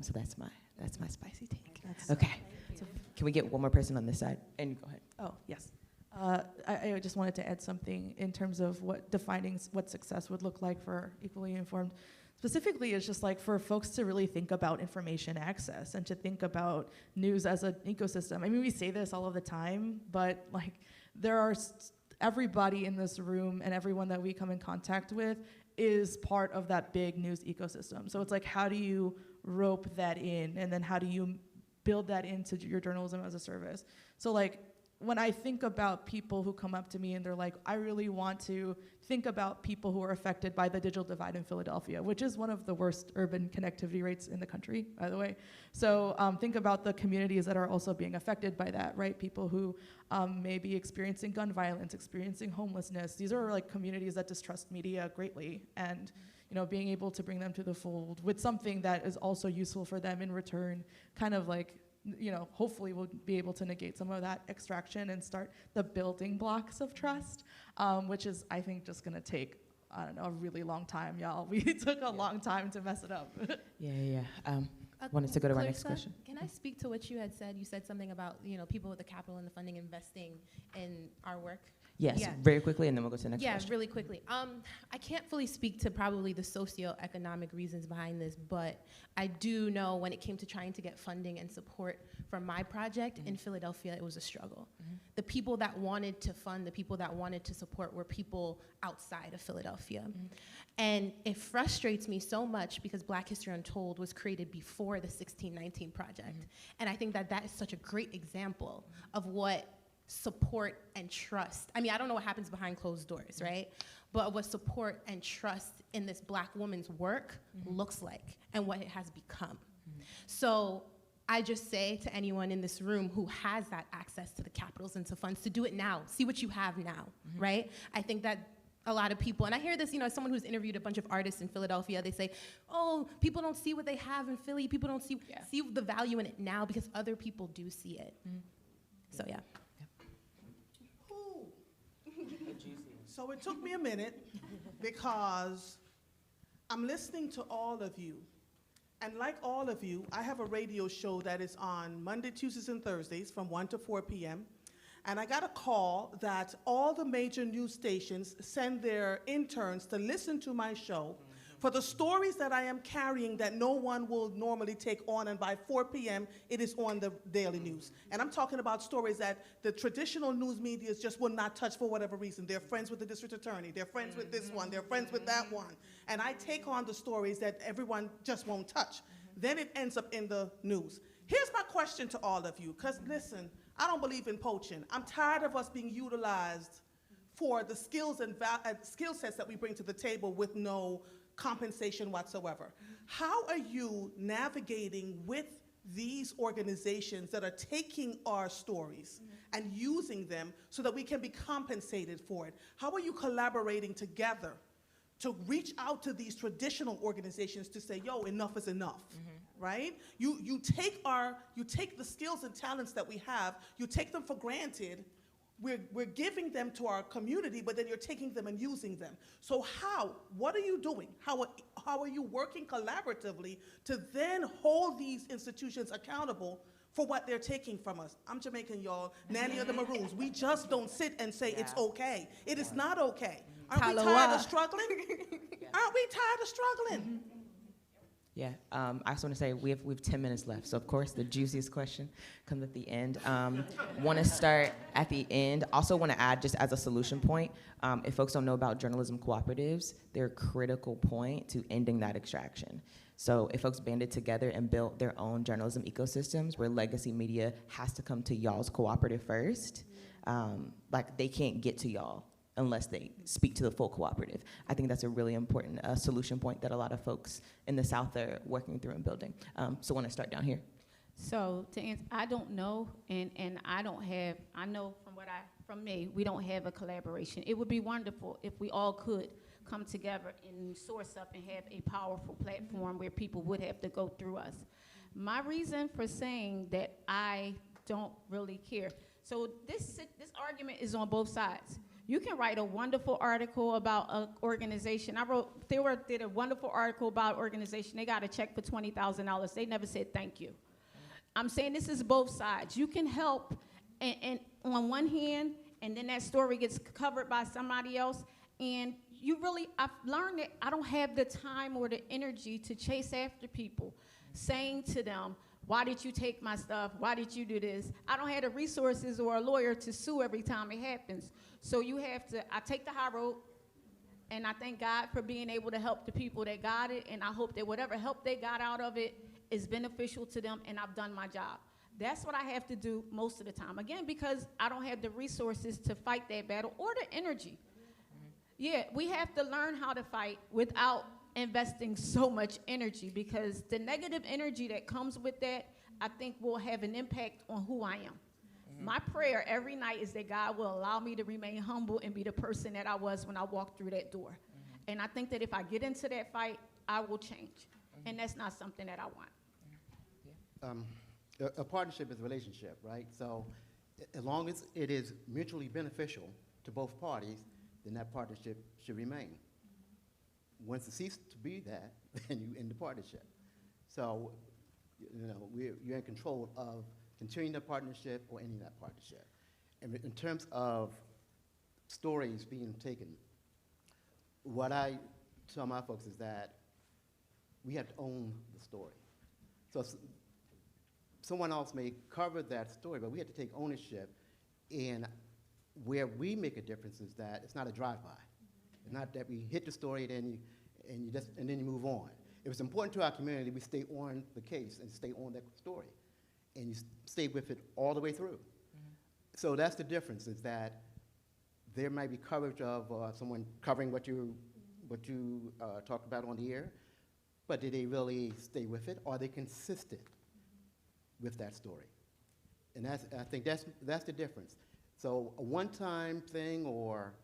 So that's my spicy take. Okay. So can we get one more person on this side? And go ahead. Oh, yes. I just wanted to add something in terms of defining what success would look like for Equally Informed. Specifically, it's just like for folks to really think about information access and to think about news as an ecosystem. I mean, we say this all of the time, but like there are everybody in this room and everyone that we come in contact with is part of that big news ecosystem. So it's like, how do you rope that in, and then how do you build that into your journalism as a service? So like, when I think about people who come up to me and they're like, I really want to think about people who are affected by the digital divide in Philadelphia, which is one of the worst urban connectivity rates in the country, by the way. So think about the communities that are also being affected by that, right? People who may be experiencing gun violence, experiencing homelessness. These are like communities that distrust media greatly, and being able to bring them to the fold with something that is also useful for them in return, kind of like, hopefully we'll be able to negate some of that extraction and start the building blocks of trust, which is, I think, just gonna take, I don't know, a really long time, y'all. We took a long time to mess it up. Yeah. wanted to go to our next Clarissa, question. Can I speak to what you had said? You said something about, people with the capital and the funding investing in our work. Yes, Yeah. very quickly, and then we'll go to the next Yeah, question. really quickly. I can't fully speak to probably the socioeconomic reasons behind this, but I do know when it came to trying to get funding and support for my project in Philadelphia, it was a struggle. The people that wanted to fund, the people that wanted to support were people outside of Philadelphia. And it frustrates me so much because Black History Untold was created before the 1619 project. And I think that that is such a great example of what support and trust. I mean, I don't know what happens behind closed doors, right? But what support and trust in this Black woman's work looks like and what it has become. So I just say to anyone in this room who has that access to the capitals and to funds to do it now. See what you have now, right? I think that a lot of people, and I hear this, as someone who's interviewed a bunch of artists in Philadelphia, they say, oh, people don't see what they have in Philly. People don't see the value in it now because other people do see it. So yeah. So it took me a minute because I'm listening to all of you. And like all of you, I have a radio show that is on Monday, Tuesdays, and Thursdays from 1 to 4 p.m. And I got a call that all the major news stations send their interns to listen to my show for the stories that I am carrying that no one will normally take on, and by 4 p.m. it is on the daily news. And I'm talking about stories that the traditional news media just will not touch for whatever reason. They're friends with the district attorney, they're friends with this one, they're friends with that one. And I take on the stories that everyone just won't touch. Then it ends up in the news. Here's my question to all of you, because listen, I don't believe in poaching. I'm tired of us being utilized for the skills and skill sets that we bring to the table with no compensation whatsoever. How are you navigating with these organizations that are taking our stories and using them so that we can be compensated for it? How are you collaborating together to reach out to these traditional organizations to say, yo, enough is enough, right? You take the skills and talents that we have, you take them for granted. We're giving them to our community, but then you're taking them and using them. So what are you doing? How are you working collaboratively to then hold these institutions accountable for what they're taking from us? I'm Jamaican, y'all. Nanny of the Maroons. We just don't sit and say it's okay. It is not okay. Aren't we tired of struggling? Aren't we tired of struggling? Yeah, I just want to say we have 10 minutes left. So of course the juiciest question comes at the end. Want to start at the end. Also want to add, just as a solution point, if folks don't know about journalism cooperatives, they're a critical point to ending that extraction. So if folks banded together and built their own journalism ecosystems where legacy media has to come to y'all's cooperative first, like they can't get to y'all unless they speak to the full cooperative. I think that's a really important solution point that a lot of folks in the South are working through and building. So I want to start down here. So to answer, I don't know, and I know from me, we don't have a collaboration. It would be wonderful if we all could come together and source up and have a powerful platform where people would have to go through us. My reason for saying that I don't really care, so this argument is on both sides. You can write a wonderful article about an organization. Did a wonderful article about an organization. They got a check for $20,000. They never said thank you. I'm saying this is both sides. You can help and on one hand, and then that story gets covered by somebody else. And I've learned that I don't have the time or the energy to chase after people, saying to them, why did you take my stuff? Why did you do this? I don't have the resources or a lawyer to sue every time it happens. So I take the high road, and I thank God for being able to help the people that got it, and I hope that whatever help they got out of it is beneficial to them, and I've done my job. That's what I have to do most of the time. Again, because I don't have the resources to fight that battle or the energy. Yeah, we have to learn how to fight without investing so much energy, because the negative energy that comes with that, I think will have an impact on who I am. My prayer every night is that God will allow me to remain humble and be the person that I was when I walked through that door. And I think that if I get into that fight, I will change. And that's not something that I want. A partnership is a relationship, right? So as long as it is mutually beneficial to both parties, then that partnership should remain. Once it ceases to be that, then you end the partnership. So you're in control of continuing the partnership or ending that partnership. And in terms of stories being taken, what I tell my folks is that we have to own the story. So someone else may cover that story, but we have to take ownership. And where we make a difference is that it's not a drive-by. It's not that we hit the story and then you move on. If it's important to our community, we stay on the case and stay on that story, and you stay with it all the way through. So that's the difference, is that there might be coverage of someone covering what you talked about on the air, but did they really stay with it? Are they consistent with that story? And I think that's the difference. So a one-time thing or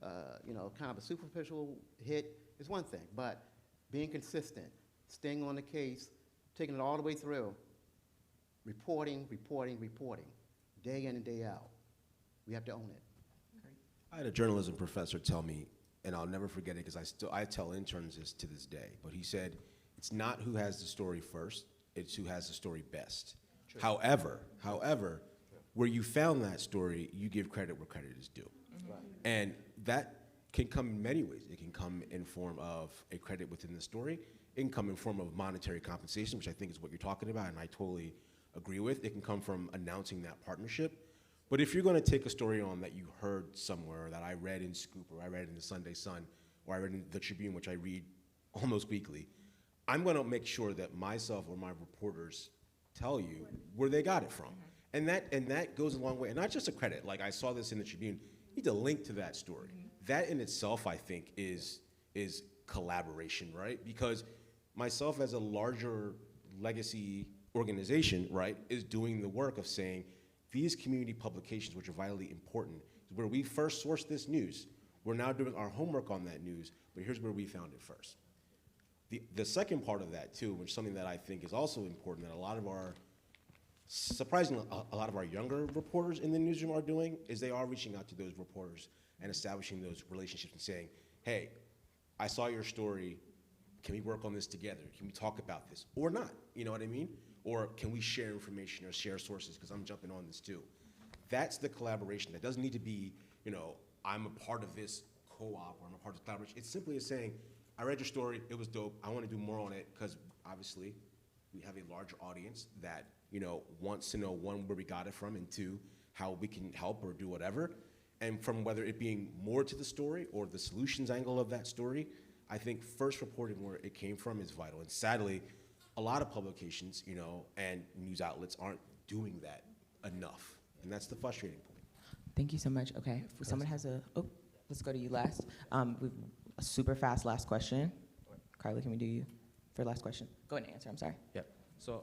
kind of a superficial hit is one thing, but being consistent, staying on the case, taking it all the way through, reporting, day in and day out. We have to own it. I had a journalism professor tell me, and I'll never forget it because I tell interns this to this day, but he said, it's not who has the story first, it's who has the story best. True. However, where you found that story, you give credit where credit is due. Right. And that can come in many ways. It can come in form of a credit within the story. It can come in form of monetary compensation, which I think is what you're talking about, and I totally agree with. It can come from announcing that partnership. But if you're going to take a story on that you heard somewhere, or that I read in Scoop, or I read in the Sunday Sun, or I read in the Tribune, which I read almost weekly, I'm going to make sure that myself or my reporters tell you where they got it from. And that goes a long way. And not just a credit. Like, I saw this in the Tribune. You need to link to that story. That in itself, I think, is collaboration, right? Because myself, as a larger legacy organization, right, is doing the work of saying, these community publications, which are vitally important, is where we first sourced this news. We're now doing our homework on that news, but here's where we found it first. The second part of that, too, which is something that I think is also important, that surprisingly, a lot of our younger reporters in the newsroom are doing, is they are reaching out to those reporters and establishing those relationships and saying, hey, I saw your story, can we work on this together? Can we talk about this? Or not, you know what I mean? Or can we share information or share sources, because I'm jumping on this too. That's the collaboration. That doesn't need to be, I'm a part of this co-op or I'm a part of the collaboration. It's simply saying, I read your story, it was dope, I want to do more on it, because obviously we have a larger audience that wants to know, one, where we got it from, and two, how we can help or do whatever. And from whether it being more to the story or the solutions angle of that story, I think first reporting where it came from is vital. And sadly, a lot of publications, and news outlets aren't doing that enough. And that's the frustrating point. Thank you so much. Okay, if someone has let's go to you last. A super fast last question. Carly, can we do you for last question? Go ahead and answer, I'm sorry. Yeah. So,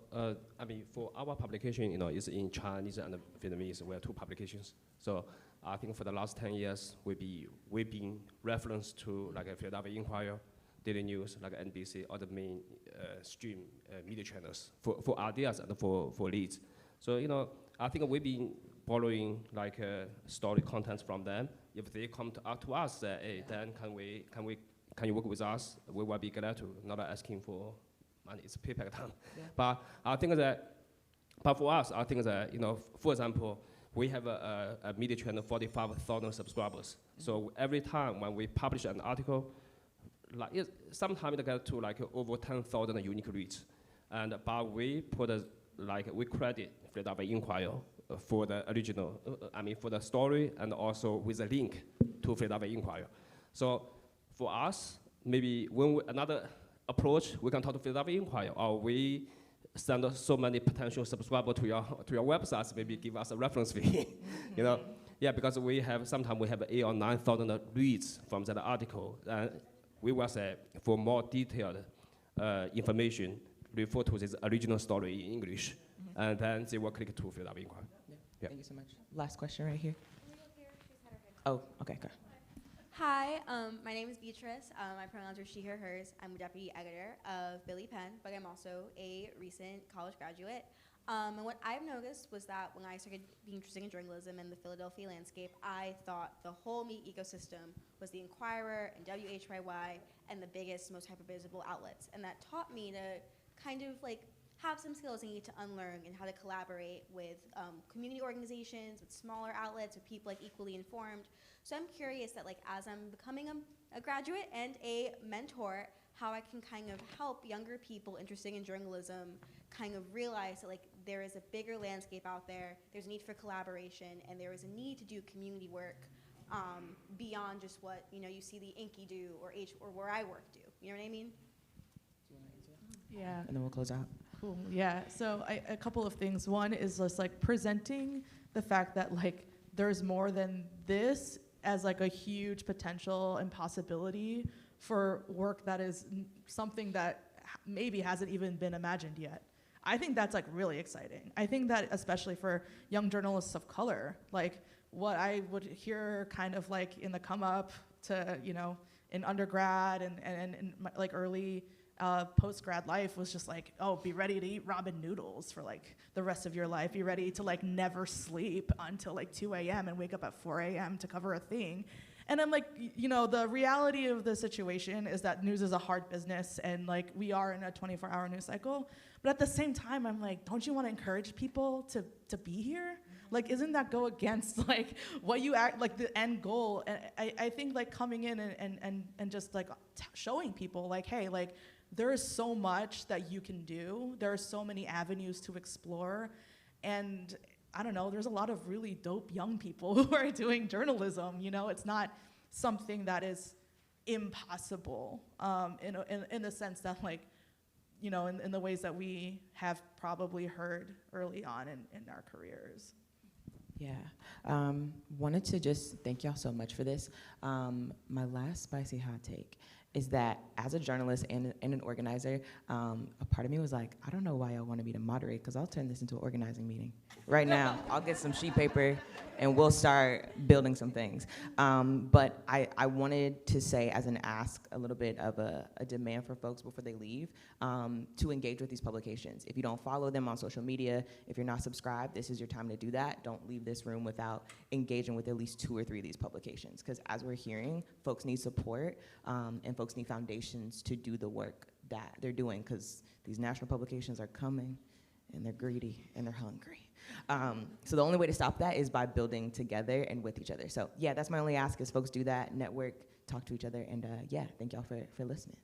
for our publication, it's in Chinese and Vietnamese. We have two publications. So, I think for the last 10 years, we've been referenced to like a Philadelphia Inquirer, Daily News, like NBC, or the main stream media channels for ideas and for leads. So, I think we've been borrowing like story contents from them. If they come to us, say, hey, Dan, can you work with us? We will be glad to. Not asking for money, it's payback time. Yeah. But I think that, for us, I think that, for example, we have a media channel, 45,000 subscribers. So every time when we publish an article, sometimes it gets to like over 10,000 unique reads. But we put we credit Philadelphia Inquirer for the original, for the story, and also with a link to Philadelphia Inquirer. So for us, maybe another approach, we can talk to Philadelphia Inquirer, or we send so many potential subscribers to your websites, maybe give us a reference fee, Yeah, because sometimes we have 8,000 or 9,000 reads from that article, and we will say for more detailed information, refer to this original story in English, and then they will click to Philadelphia Inquirer. Yeah. Thank you so much. Last question right here. Oh, okay, go. Hi, my name is Beatrice. My pronouns are she, her, hers. I'm a deputy editor of Billy Penn, but I'm also a recent college graduate. And what I've noticed was that when I started being interested in journalism and the Philadelphia landscape, I thought the whole media ecosystem was the Inquirer and WHYY and the biggest, most hyper-visible outlets. And that taught me to kind of have some skills they need to unlearn and how to collaborate with community organizations, with smaller outlets, with people like equally informed. So I'm curious that like as I'm becoming a graduate and a mentor, how I can kind of help younger people interested in journalism kind of realize that like there is a bigger landscape out there, there's a need for collaboration, and there is a need to do community work beyond just what you see the Inky do or where I work do. You know what I mean? Yeah. And then we'll close out. Cool. Yeah. So a couple of things. One is just like presenting the fact that like there's more than this as like a huge potential and possibility for work that is something that maybe hasn't even been imagined yet. I think that's like really exciting. I think that especially for young journalists of color, like what I would hear kind of like in the come up to, in undergrad and my, like early post-grad life was just like, oh, be ready to eat ramen noodles for like the rest of your life. Be ready to like never sleep until like 2 a.m. and wake up at 4 a.m. to cover a thing. And I'm like, the reality of the situation is that news is a hard business and like we are in a 24-hour news cycle. But at the same time, I'm like, don't you want to encourage people to be here? Like, isn't that go against like what you act like the end goal? And I think like coming in and just like showing people like, hey, like there is so much that you can do. There are so many avenues to explore. And I don't know, there's a lot of really dope young people who are doing journalism. It's not something that is impossible in the sense that like, in the ways that we have probably heard early on in our careers. Yeah, wanted to just thank y'all so much for this. My last spicy hot take is that as a journalist and an organizer, a part of me was like, I don't know why y'all wanted me to moderate, because I'll turn this into an organizing meeting. Right now, I'll get some sheet paper and we'll start building some things. But I wanted to say as an ask, a little bit of a demand for folks before they leave, to engage with these publications. If you don't follow them on social media, if you're not subscribed, this is your time to do that. Don't leave this room without engaging with at least 2 or 3 of these publications, because as we're hearing, folks need support, and folks need foundations to do the work that they're doing, because these national publications are coming, and they're greedy, and they're hungry. So the only way to stop that is by building together and with each other. So yeah, that's my only ask, is folks do that, network, talk to each other, and yeah, thank y'all for listening.